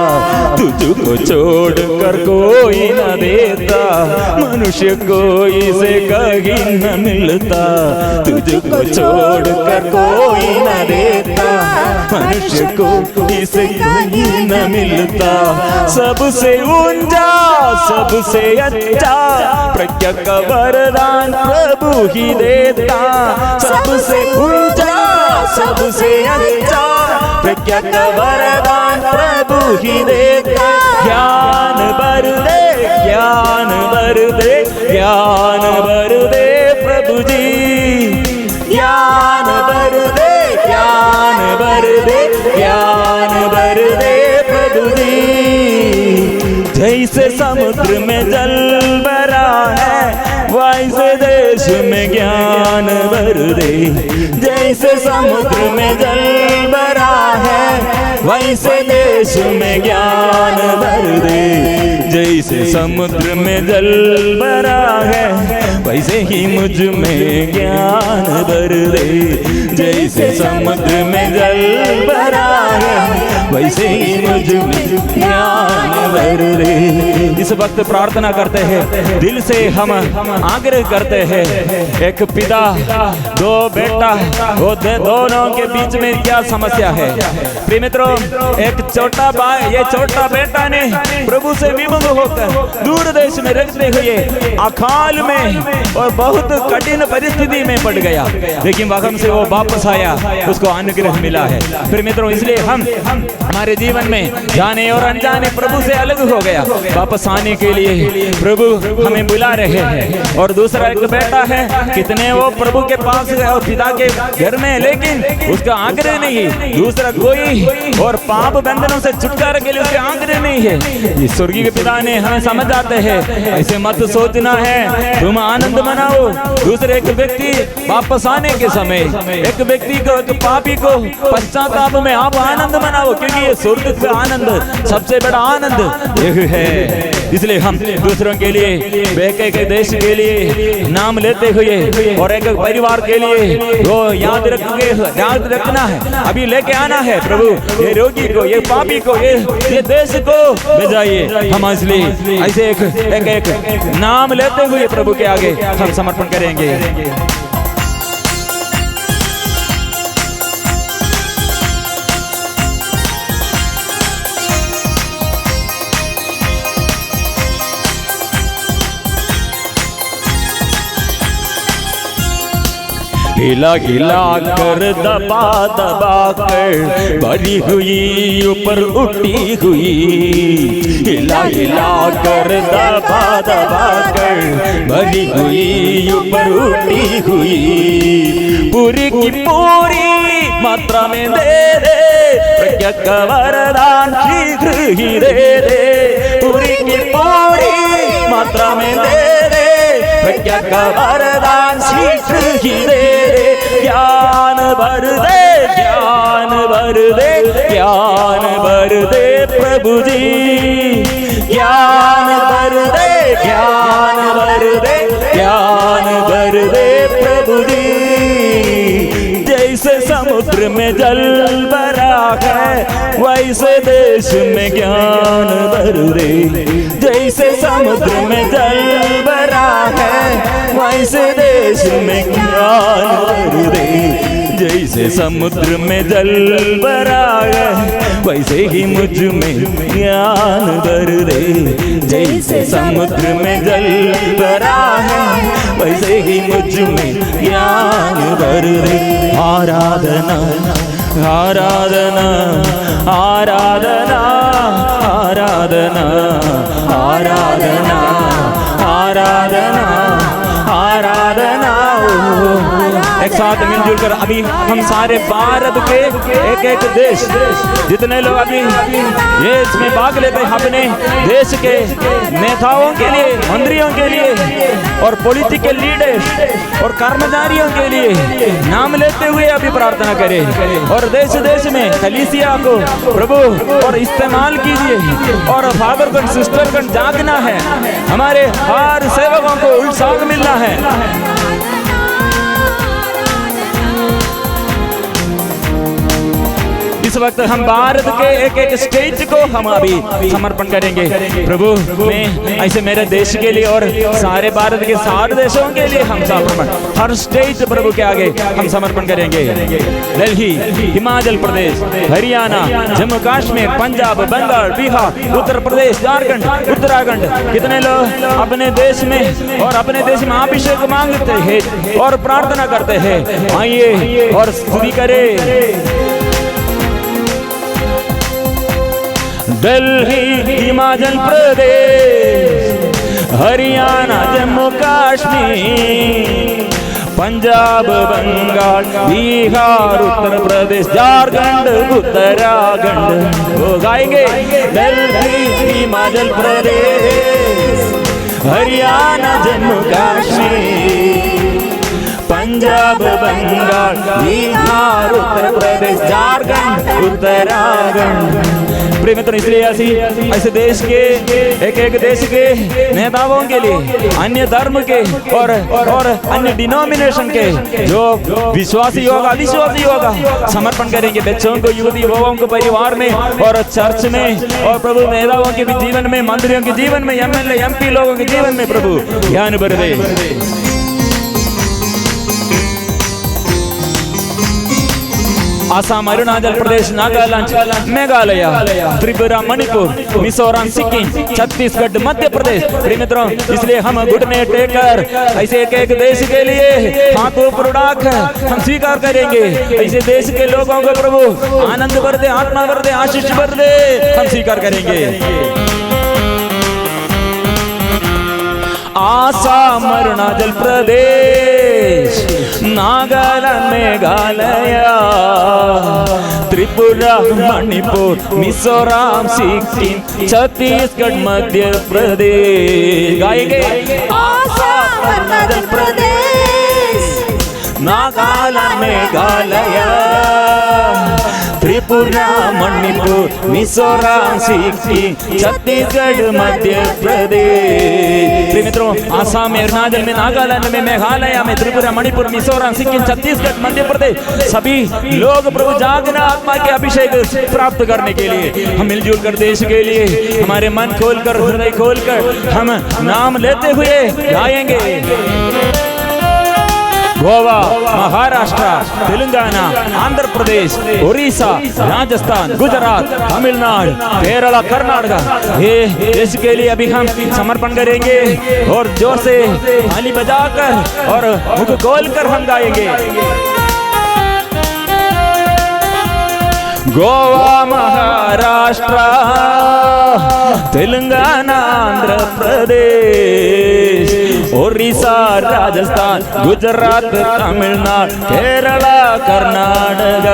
[SPEAKER 1] तुझको छोड़कर कोई न देता, मनुष्य को इसे कहीं न मिलता। तुझको छोड़कर कोई न देता, मनुष्य को इसे कहीं न मिलता। सबसे ऊंचा सबसे अच्छा प्रज्ञा का वरदान प्रभु ही देता। सबसे ऊंचा सबसे अच्छा प्रज्ञा का वरदान प्रभु ही देता। ज्ञान भर दे, ज्ञान भर दे, ज्ञान भर दे प्रभु जी। ज्ञान भर दे, ज्ञान भर दे, ज्ञान भर दे प्रभु जी। जैसे समुद्र में जल भरा है वैसे देश में ज्ञान भर दे। जैसे समुद्र में जल भरा है वैसे देश में ज्ञान भर दे। जैसे समुद्र में जल भरा है वैसे ही मुझ में ज्ञान भर दे। जैसे समुद्र में जल भरा है वैसे ही मुझ में ज्ञान भर दे। इस वक्त प्रार्थना करते हैं, दिल से हम आग्रह करते हैं। एक पिता दो बेटा, वो दोनों के बीच में क्या समस्या है? प्रिय मित्रों, एक छोटा भाई, ये छोटा बेटा ने प्रभु से विमुख होकर दूर देश में रहते हुए अकाल में और बहुत कठिन परिस्थिति में पड़ गया, लेकिन वहां से वो वापस आया, उसको अनुग्रह मिला है। प्रिय मित्रों, इसलिए हम हमारे जीवन में जाने और अनजाने प्रभु से अलग हो गया, वापस आने के लिए प्रभु हमें बुला रहे हैं। और दूसरा एक बेटा है, कितने वो प्रभु के पास गए और पिता के घर में, लेकिन उसका आग्रह नहीं। दूसरा कोई और पाप बंधनों से छुटकारा के लिए उसका आग्रह नहीं है। इस स्वर्गीय के पिता ने हमें समझ आते हैं, ऐसे मत सोचना है, तुम आनंद मनाओ। दूसरे एक व्यक्ति वापस आने के समय, एक व्यक्ति को, एक पापी को पश्चाताप में आप आनंद मनाओ, क्योंकि ये स्वर्ग का आनंद सबसे बड़ा आनंद यह है। इसलिए हम दूसरों के लिए, एक देश के लिए नाम लेते हुए और एक परिवार के लिए वो याद रखना है, अभी लेके आना है। प्रभु ये रोगी को, ये पापी को, ये देश को बचाइए। हम इसलिए ऐसे एक नाम लेते हुए प्रभु के आगे हम समर्पण करेंगे। हिला हिला कर दबा दबा कर भरी हुई ऊपर उठी हुई। हिला हिला कर दबा दबा कर भरी हुई ऊपर उठी हुई। पूरी की पूरी मात्रा में दे दे, प्रज्ञा का वरदान शीघ्र ही दे दे। पूरी की पूरी मात्रा में दे दे, प्रज्ञा का वरदान शीघ्र ही दे दे। ज्ञान भर दे, ज्ञान भर दे, ज्ञान भर दे प्रभु जी। ज्ञान भर दे, ज्ञान भर दे, ज्ञान भर दे प्रभु जी। जैसे समुद्र में जल भरा है वैसे देश में ज्ञान भर दे। जैसे समुद्र में जल भरा है वैसे देश में ज्ञान भर दे। जैसे समुद्र में जल भरा है वैसे ही मुझ में ज्ञान भर दे। जैसे समुद्र में जल भरा है वैसे ही मुझ में ज्ञान भर दे। आराधना आराधना आराधना आराधना आराधना आराधना आराधना। एक साथ मिलजुल कर अभी हम सारे भारत के एक देश, जितने लोग अभी ये इसमें भाग लेते हैं, अपने देश के नेताओं के लिए, मंत्रियों के लिए और पॉलिटिकल लीडर और कर्मचारियों के लिए नाम लेते हुए अभी प्रार्थना करें। और देश देश में कलीसिया को प्रभु और इस्तेमाल कीजिए। और फादर को, सिस्टर को जागना है, हमारे हर सेवकों को उत्साह मिलना है। इस वक्त हम भारत के एक स्टेट को हम अभी समर्पण करेंगे प्रभु में। ऐसे मेरे देश के लिए और सारे भारत के 7 देशों के लिए हम समर्पण, हर स्टेट प्रभु के आगे हम समर्पण करेंगे। दिल्ली, हिमाचल प्रदेश, हरियाणा, जम्मू कश्मीर, पंजाब, बंगाल, बिहार, उत्तर प्रदेश, झारखंड, उत्तराखंड, कितने लोग अपने देश में और अपने देश में अभिषेक मांगते हैं और प्रार्थना करते हैं। आइए और स्तुति करें। दिल्ली, हिमाचल प्रदेश, हरियाणा, जम्मू कश्मीर, पंजाब, बंगाल, बिहार, उत्तर प्रदेश, झारखंड, उत्तराखंड वो गाएंगे। दिल्ली, हिमाचल प्रदेश, हरियाणा, जम्मू कश्मीर, पंजाब, बंगाल, बिहार, उत्तर प्रदेश, झारखंड, उत्तराखंड। प्रिय मित्रों, इसलिए ऐसे देश के एक देश के नेताओं के लिए, अन्य धर्म के और अन्य डिनोमिनेशन के जो विश्वासी होगा, अविश्वासी होगा, समर्पण करेंगे। बच्चों को, युवती युवाओं को परिवार में और चर्च में और प्रभु नेताओं के भी जीवन में, मंत्रियों के जीवन में, MLA MP लोगों के जीवन में प्रभु ज्ञान भर दे। आसाम, अरुणाचल प्रदेश, नागालैंड, मेघालय, त्रिपुरा, मणिपुर, मिजोरम, सिक्किम, छत्तीसगढ़, मध्य प्रदेश। प्रिय मित्रों, इसलिए हम घुटने टेकर ऐसे एक देश के लिए हाथ ऊपर उठाकर हम स्वीकार करेंगे। ऐसे देश के लोगों को प्रभु आनंद भर दे, आत्मा भर दे, आशीष भर दे, हम स्वीकार करेंगे। आसाम, अरुणाचल प्रदेश, नागालैंड, मेघालय, त्रिपुरा, मणिपुर, मिजोरम, सिक्किम, छत्तीसगढ़, मध्य प्रदेश गाएंगे।
[SPEAKER 2] आसाम, अरुणाचल प्रदेश,
[SPEAKER 1] नागालैंड, मेघालय, त्रिपुरा, मणिपुर, मिजोरम, सिक्किम, छत्तीसगढ़, मध्य प्रदेश। मित्रों, आसाम में, अरुणाचल में, नागालैंड में, मेघालय में, त्रिपुरा, मणिपुर, मिजोरम, सिक्किम, छत्तीसगढ़, मध्य प्रदेश, सभी लोग प्रभु जागना आत्मा के अभिषेक प्राप्त करने के लिए हम मिलजुल कर देश के लिए हमारे मन खोलकर, हृदय खोलकर हम नाम लेते हुए गाएंगे। गोवा, महाराष्ट्र, तेलंगाना, आंध्र प्रदेश, उड़ीसा, राजस्थान, गुजरात, तमिलनाडु, केरला, कर्नाटक, ये देश के लिए अभी हम समर्पण करेंगे और जोर से ताली बजाकर और मुख खोलकर हम गाएंगे। गोवा, महाराष्ट्र, तेलंगाना, आंध्र प्रदेश, उड़ीसा, राजस्थान, गुजरात, तमिलनाडु, केरला, कर्नाटक।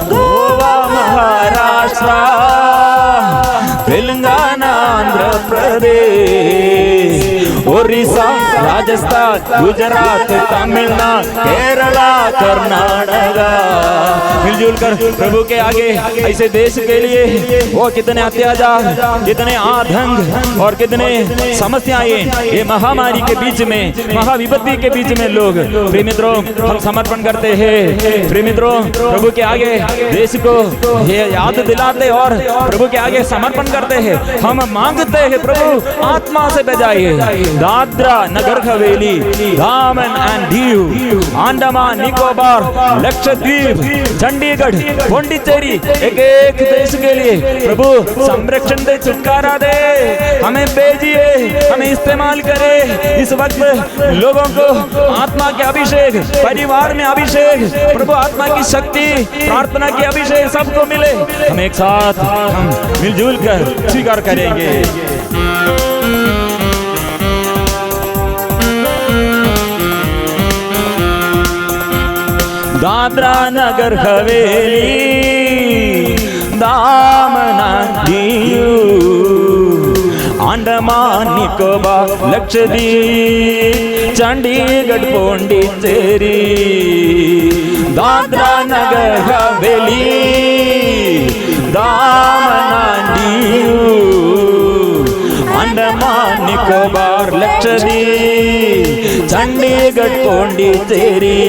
[SPEAKER 1] गोवा, महाराष्ट्र, तेलंगाना, आंध्र प्रदेश, उड़ीसा, राजस्थान, गुजरात, तमिलनाडु, केरला, कर्नाटक। मिलजुल कर प्रभु के आगे ऐसे देश के लिए वो कितने अत्याचार, कितने आतंक और कितने समस्याएं ये महामारी के बीच में, महाविपत्ति के बीच में लोग प्रिय मित्रों हम समर्पण करते हैं। प्रिय मित्रों, प्रभु के आगे देश को ये याद दिलाते और प्रभु के आगे समर्पण करते हैं। हम मांगते हैं प्रभु आत्मा से बजाइए। दादरा नगर हवेली, दामन एंड दीव, अंडमान निकोबार, लक्षद्वीप, चंडीगढ़, पौंडीचेरी, एक देश के लिए प्रभु संरक्षण दे, छुटकारा दे, हमें भेजिए, हमें इस्तेमाल करे। इस वक्त लोगों को आत्मा के अभिषेक, परिवार में अभिषेक, प्रभु आत्मा की शक्ति, प्रार्थना की अभिषेक सबको मिले। हम एक साथ हम मिलजुल कर स्वीकार करेंगे। दादरा नगर हवेली, दामन दीव, अंडमान निकोबार, लक्षद्वीप, चंडीगढ़, पौंडीचेरी, दादरा नगर हवेली, दामन दीव, अंडमान निकोबार, लक्षद्वीप, चंडीगढ़, पौंडीचेरी।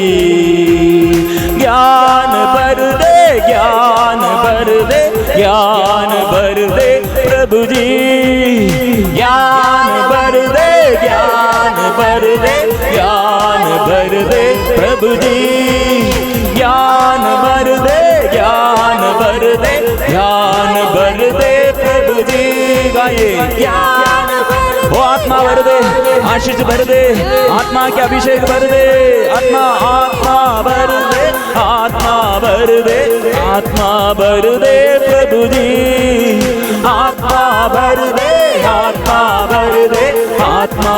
[SPEAKER 1] ज्ञान भर दे, ज्ञान भर दे, ज्ञान भर दे प्रभु जी, ज्ञान भर दे, ज्ञान भर दे, ज्ञान भर दे प्रभु जी, ज्ञान भर दे, ज्ञान भर दे, ज्ञान भर दे प्रभु जी। गाए ज्ञान वो आत्मा भर दे, आशीष भर दे, आत्मा के अभिषेक भर दे, आत्मा आत्मा भर दे, आत्मा भर दे, आत्मा भर दे प्रभु जी, आत्मा भर दे, आत्मा भर दे, आत्मा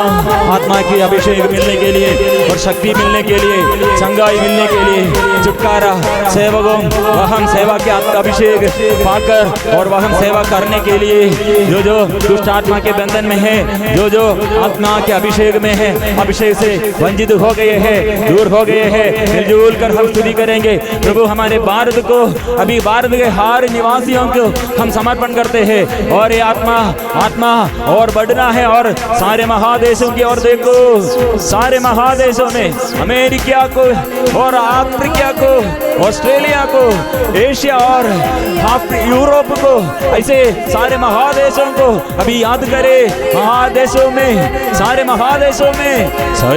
[SPEAKER 1] आत्मा की अभिषेक मिलने के लिए और शक्ति मिलने के लिए, चंगाई मिलने के लिए, छुटकारा सेवकों वह सेवा के अभिषेक पाकर और वह सेवा करने के लिए जो दुष्ट आत्मा के बंधन में है, जो आत्मा के अभिषेक में है, अभिषेक से वंचित हो गए हैं, दूर हो गए हैं, मिलजुल कर हम स्तुति करेंगे। प्रभु हमारे भारत को, अभी भारत के हर निवासियों को हम समर्पण करते हैं और ये आत्मा और बढ़ना है और सारे महादेशों की ओर देखो, सारे महादेशों में अमेरिका को और अफ्रीका को, ऑस्ट्रेलिया को, एशिया और यूरोप को, ऐसे सारे महादेशों को अभी याद करें। महादेशों में, सारे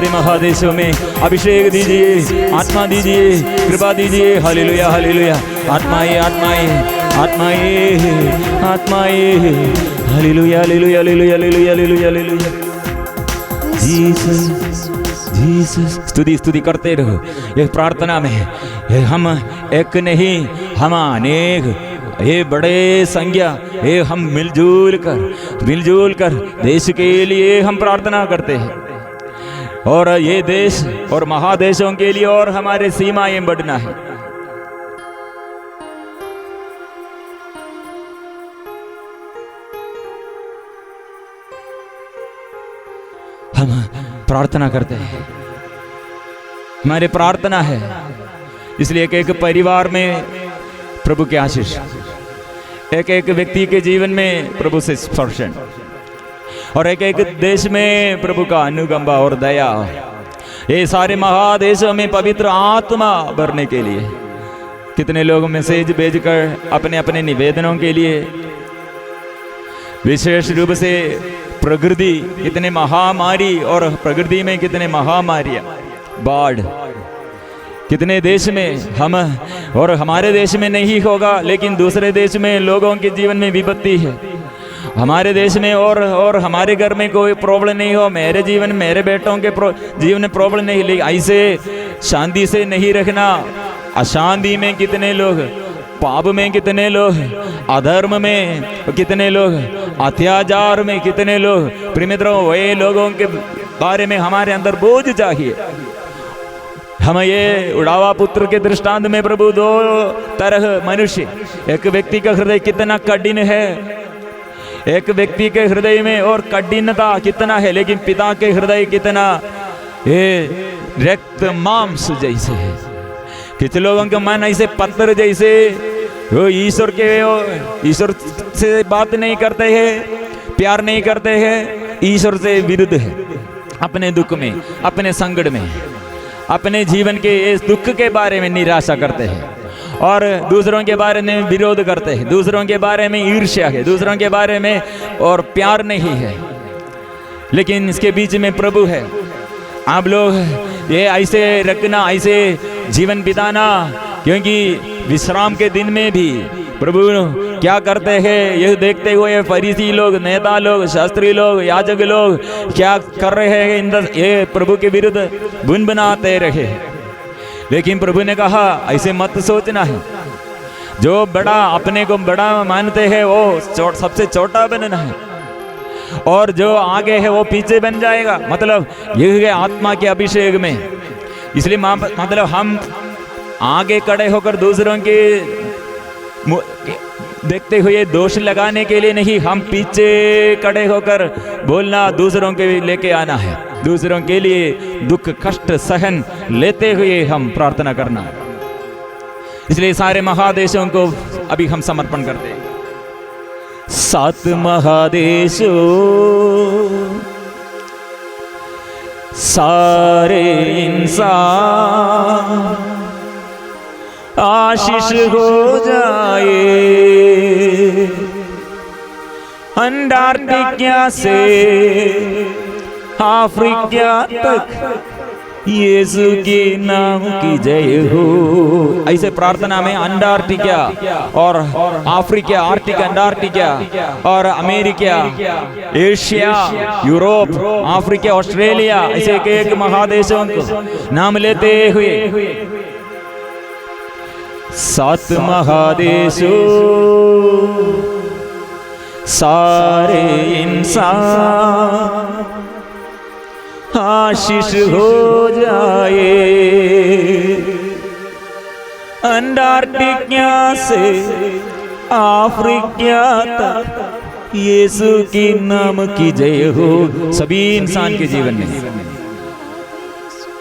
[SPEAKER 1] महादेशों में अभिषेक दीजिए, आत्मा दीजिए, कृपा दीजिए। Hallelujah hallelujah. आत्माए hallelujah hallelujah hallelujah hallelujah hallelujah hallelujah. Jesus स्तुति करते रहो। एक प्रार्थना में हम एक नहीं, हम अनेक, ये बड़े संज्ञा, ये हम मिलजुल कर देश के लिए हम प्रार्थना करते हैं और ये देश और महादेशों के लिए और हमारे सीमाएं बढ़ना है। हम प्रार्थना करते हैं, हमारी प्रार्थना है, इसलिए एक परिवार में प्रभु की आशीष, एक व्यक्ति के जीवन में प्रभु से स्पर्शन और एक देश में प्रभु का अनुकंपा और दया, ये सारे महादेशों में पवित्र आत्मा भरने के लिए कितने लोग मैसेज भेजकर अपने अपने निवेदनों के लिए, विशेष रूप से प्रकृति कितने महामारी और प्रकृति में कितने महामारियां, बाढ़ कितने देश में हम और हमारे देश में नहीं होगा, लेकिन दूसरे देश में लोगों के जीवन में विपत्ति है। हमारे देश में और हमारे घर में कोई प्रॉब्लम नहीं हो, मेरे जीवन, मेरे बेटों के जीवन में प्रॉब्लम नहीं, लेकिन ऐसे शांति से नहीं रखना। अशांति में कितने लोग, पाप में कितने लोग, अधर्म में कितने लोग, अत्याचार में कितने लोग। प्रिय मित्रों, वे लोगों के बारे में हमारे अंदर बोझ चाहिए। हम ये उड़ावा पुत्र के दृष्टांत में प्रभु दो तरह मनुष्य, एक व्यक्ति का हृदय कितना कठिन है, एक व्यक्ति के हृदय में और कठिनता कितना है, लेकिन पिता के हृदय कितना ये रक्त मांस जैसे है। कितने लोगों का मन ऐसे पत्थर जैसे, वो ईश्वर से बात नहीं करते हैं, प्यार नहीं करते हैं, ईश्वर से विरुद्ध है। अपने दुख में, अपने संकट में, अपने जीवन के इस दुख के बारे में निराशा करते हैं और दूसरों के बारे में विरोध करते हैं, दूसरों के बारे में ईर्ष्या है, दूसरों के बारे में और प्यार नहीं है। लेकिन इसके बीच में प्रभु है। आप लोग ये ऐसे रखना, ऐसे जीवन बिताना, क्योंकि विश्राम के दिन में भी प्रभु क्या करते हैं यह देखते हुए फरीसी लोग, नेता लोग, शास्त्री लोग, याजक लोग क्या कर रहे हैं, ये प्रभु के विरुद्ध बुनबुनाते रहे। लेकिन प्रभु ने कहा ऐसे मत सोचना है, जो बड़ा अपने को बड़ा मानते हैं वो सबसे छोटा बनना है और जो आगे है वो पीछे बन जाएगा। मतलब यह है आत्मा के अभिषेक में। इसलिए मतलब हम आगे खड़े होकर दूसरों के देखते हुए दोष लगाने के लिए नहीं, हम पीछे खड़े होकर बोलना, दूसरों के लेके आना है, दूसरों के लिए दुख कष्ट सहन लेते हुए हम प्रार्थना करना। इसलिए सारे महादेशों को अभी हम समर्पण करते हैं। 7 महादेशों, सारे इंसान आशीष हो जाए, अंटार्कटिका से अफ्रीका तक यीशु के नाम की जय हो। ऐसे प्रार्थना में अंटार्कटिका और अफ्रीका, आर्टिक अंटार्कटिका और America, Asia, Europe, Africa, Australia, ऐसे एक महादेशों को नाम लेते हुए 7 महादेशों, सारे इंसान आशीष हो जाए। अंटार्कटिका से अफ्रीका तक यीशु की नाम की जय हो। सभी इंसान के जीवन में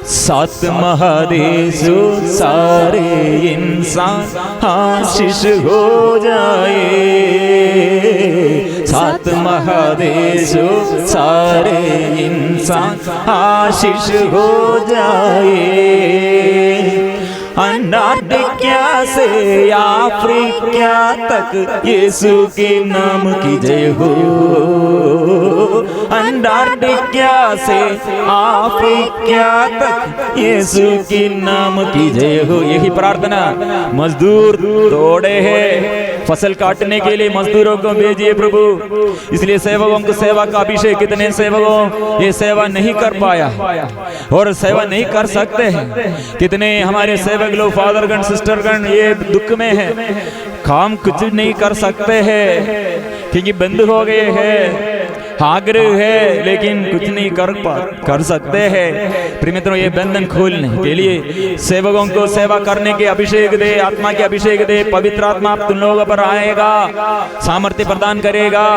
[SPEAKER 1] 7 महादेशों सारे इंसान आशीष हो जाए। 7 महादेशों सारे इंसान आशीष हो जाए। अंटार्कटिका से अफ्रीका तक यीशु के नाम की जय हो। अंटार्कटिका से अफ्रीका तक यीशु के नाम की जय हो। यही प्रार्थना। मजदूर दौड़े हैं फसल काटने के लिए, मजदूरों को भेजिए प्रभु। इसलिए सेवकों को सेवा का अभिषेक, कितने सेवकों ये सेवा नहीं कर पाया और सेवा नहीं कर सकते हैं। कितने हमारे सेवक लोग, फादरगण सिस्टरगण ये दुख में है, काम कुछ नहीं कर सकते हैं क्योंकि बंद हो गए हैं। आग्रह है लेकिन कुछ नहीं कर सकते हैं। प्रिय मित्रों, ये बंधन खोलने के लिए सेवकों को सेवा करने के अभिषेक दे, आत्मा के अभिषेक दे। पवित्र आत्मा तुम लोगों पर आएगा, सामर्थ्य प्रदान करेगा।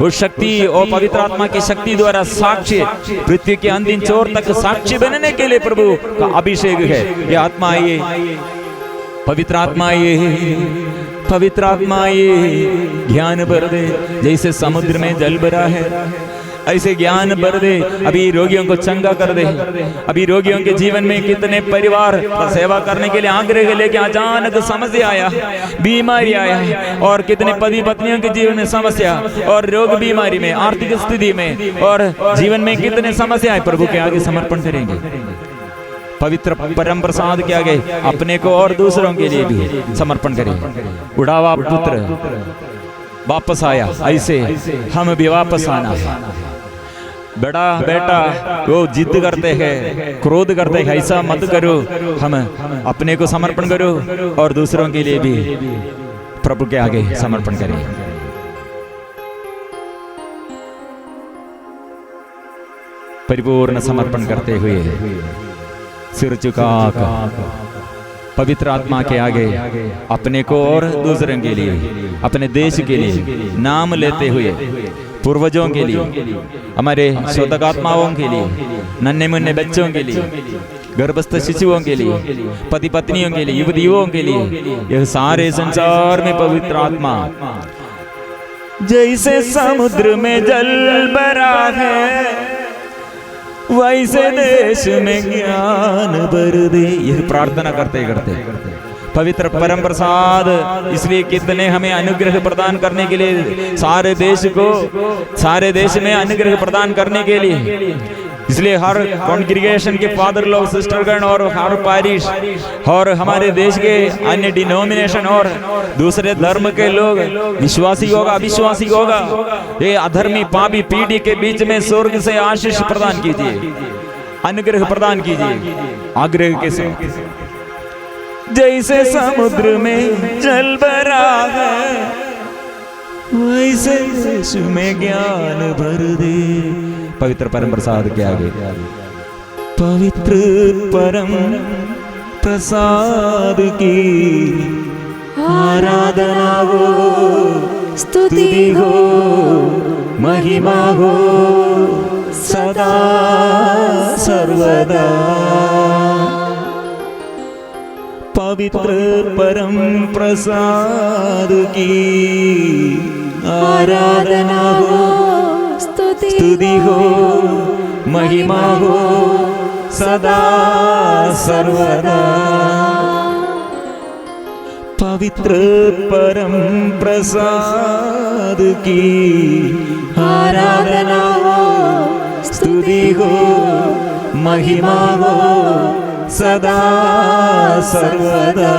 [SPEAKER 1] उस शक्ति और पवित्र आत्मा की शक्ति द्वारा साक्षी, पृथ्वी के अंतिम छोर तक साक्षी बनने के लिए प्रभु का अभिषेक है। ये आत्मा आइए, पवित्र आत्मा आइए, पवित्र आत्मा आइए, ज्ञान भर दे। जैसे समुद्र में जल भरा है ऐसे ज्ञान भर दे। अभी रोगियों को चंगा कर दे। अभी रोगियों के जीवन में कितने परिवार सेवा करने के लिए आग्रह लेके अचानक समस्या आया, बीमारी आया, और कितने पति पत्नियों के जीवन में समस्या और रोग बीमारी में, आर्थिक स्थिति में और जीवन में कितने समस्या है। प्रभु के आगे समर्पण करेंगे। पवित्र परम प्रसाद के आगे अपने को और दूसरों के लिए भी समर्पण करें। उड़ावा पुत्र वापस आया, ऐसे हम भी वापस आना है। बड़ा बेटा वो जिद करते हैं, क्रोध करते हैं, ऐसा मत करो। हम अपने को समर्पण करो और दूसरों के लिए भी प्रभु के आगे समर्पण करें। परिपूर्ण समर्पण करते हुए सिर झुकाकर पवित्र आत्मा के आगे अपने को और दूसरों के लिए, अपने देश के लिए नाम लेते हुए, पूर्वजों के लिए, हमारे शोधक आत्माओं के लिए, नन्हे मुन्ने बच्चों के लिए, गर्भस्थ शिशुओं के लिए, पति पत्नियों के लिए, युवतियों के लिए, यह सारे संसार में पवित्र आत्मा जैसे समुद्र में जल भरा है वैसे देश में ज्ञान भर दे। यह प्रार्थना करते करते पवित्र परम प्रसाद, इसलिए कितने हमें अनुग्रह प्रदान करने के लिए, सारे देश में अनुग्रह प्रदान करने के लिए, इसलिए हर कॉन्ग्रीगेशन के फादर लोग, सिस्टरगण और हर पारिश और हमारे देश के अन्य डिनोमिनेशन और दूसरे धर्म के लोग, विश्वासी होगा अविश्वासी होगा, ये अधर्मी पापी पीढ़ी के बीच में स्वर्ग से आशीष प्रदान कीजिए, अनुग्रह प्रदान कीजिए। आग्रह के साथ जैसे समुद्र में जल भरा है वैसे यीशु में ज्ञान भर दे। पवित्र परम प्रसाद के आगे पवित्र परम प्रसाद की आराधना हो, स्तुति हो, महिमा हो सदा सर्वदा। पवित्र परम प्रसाद की आराधना हो, स्तुति हो, महिमा हो सदा सर्वदा। पवित्र परम प्रसाद की आराधना हो, स्तुति हो, महिमा हो सदा सर्वदा।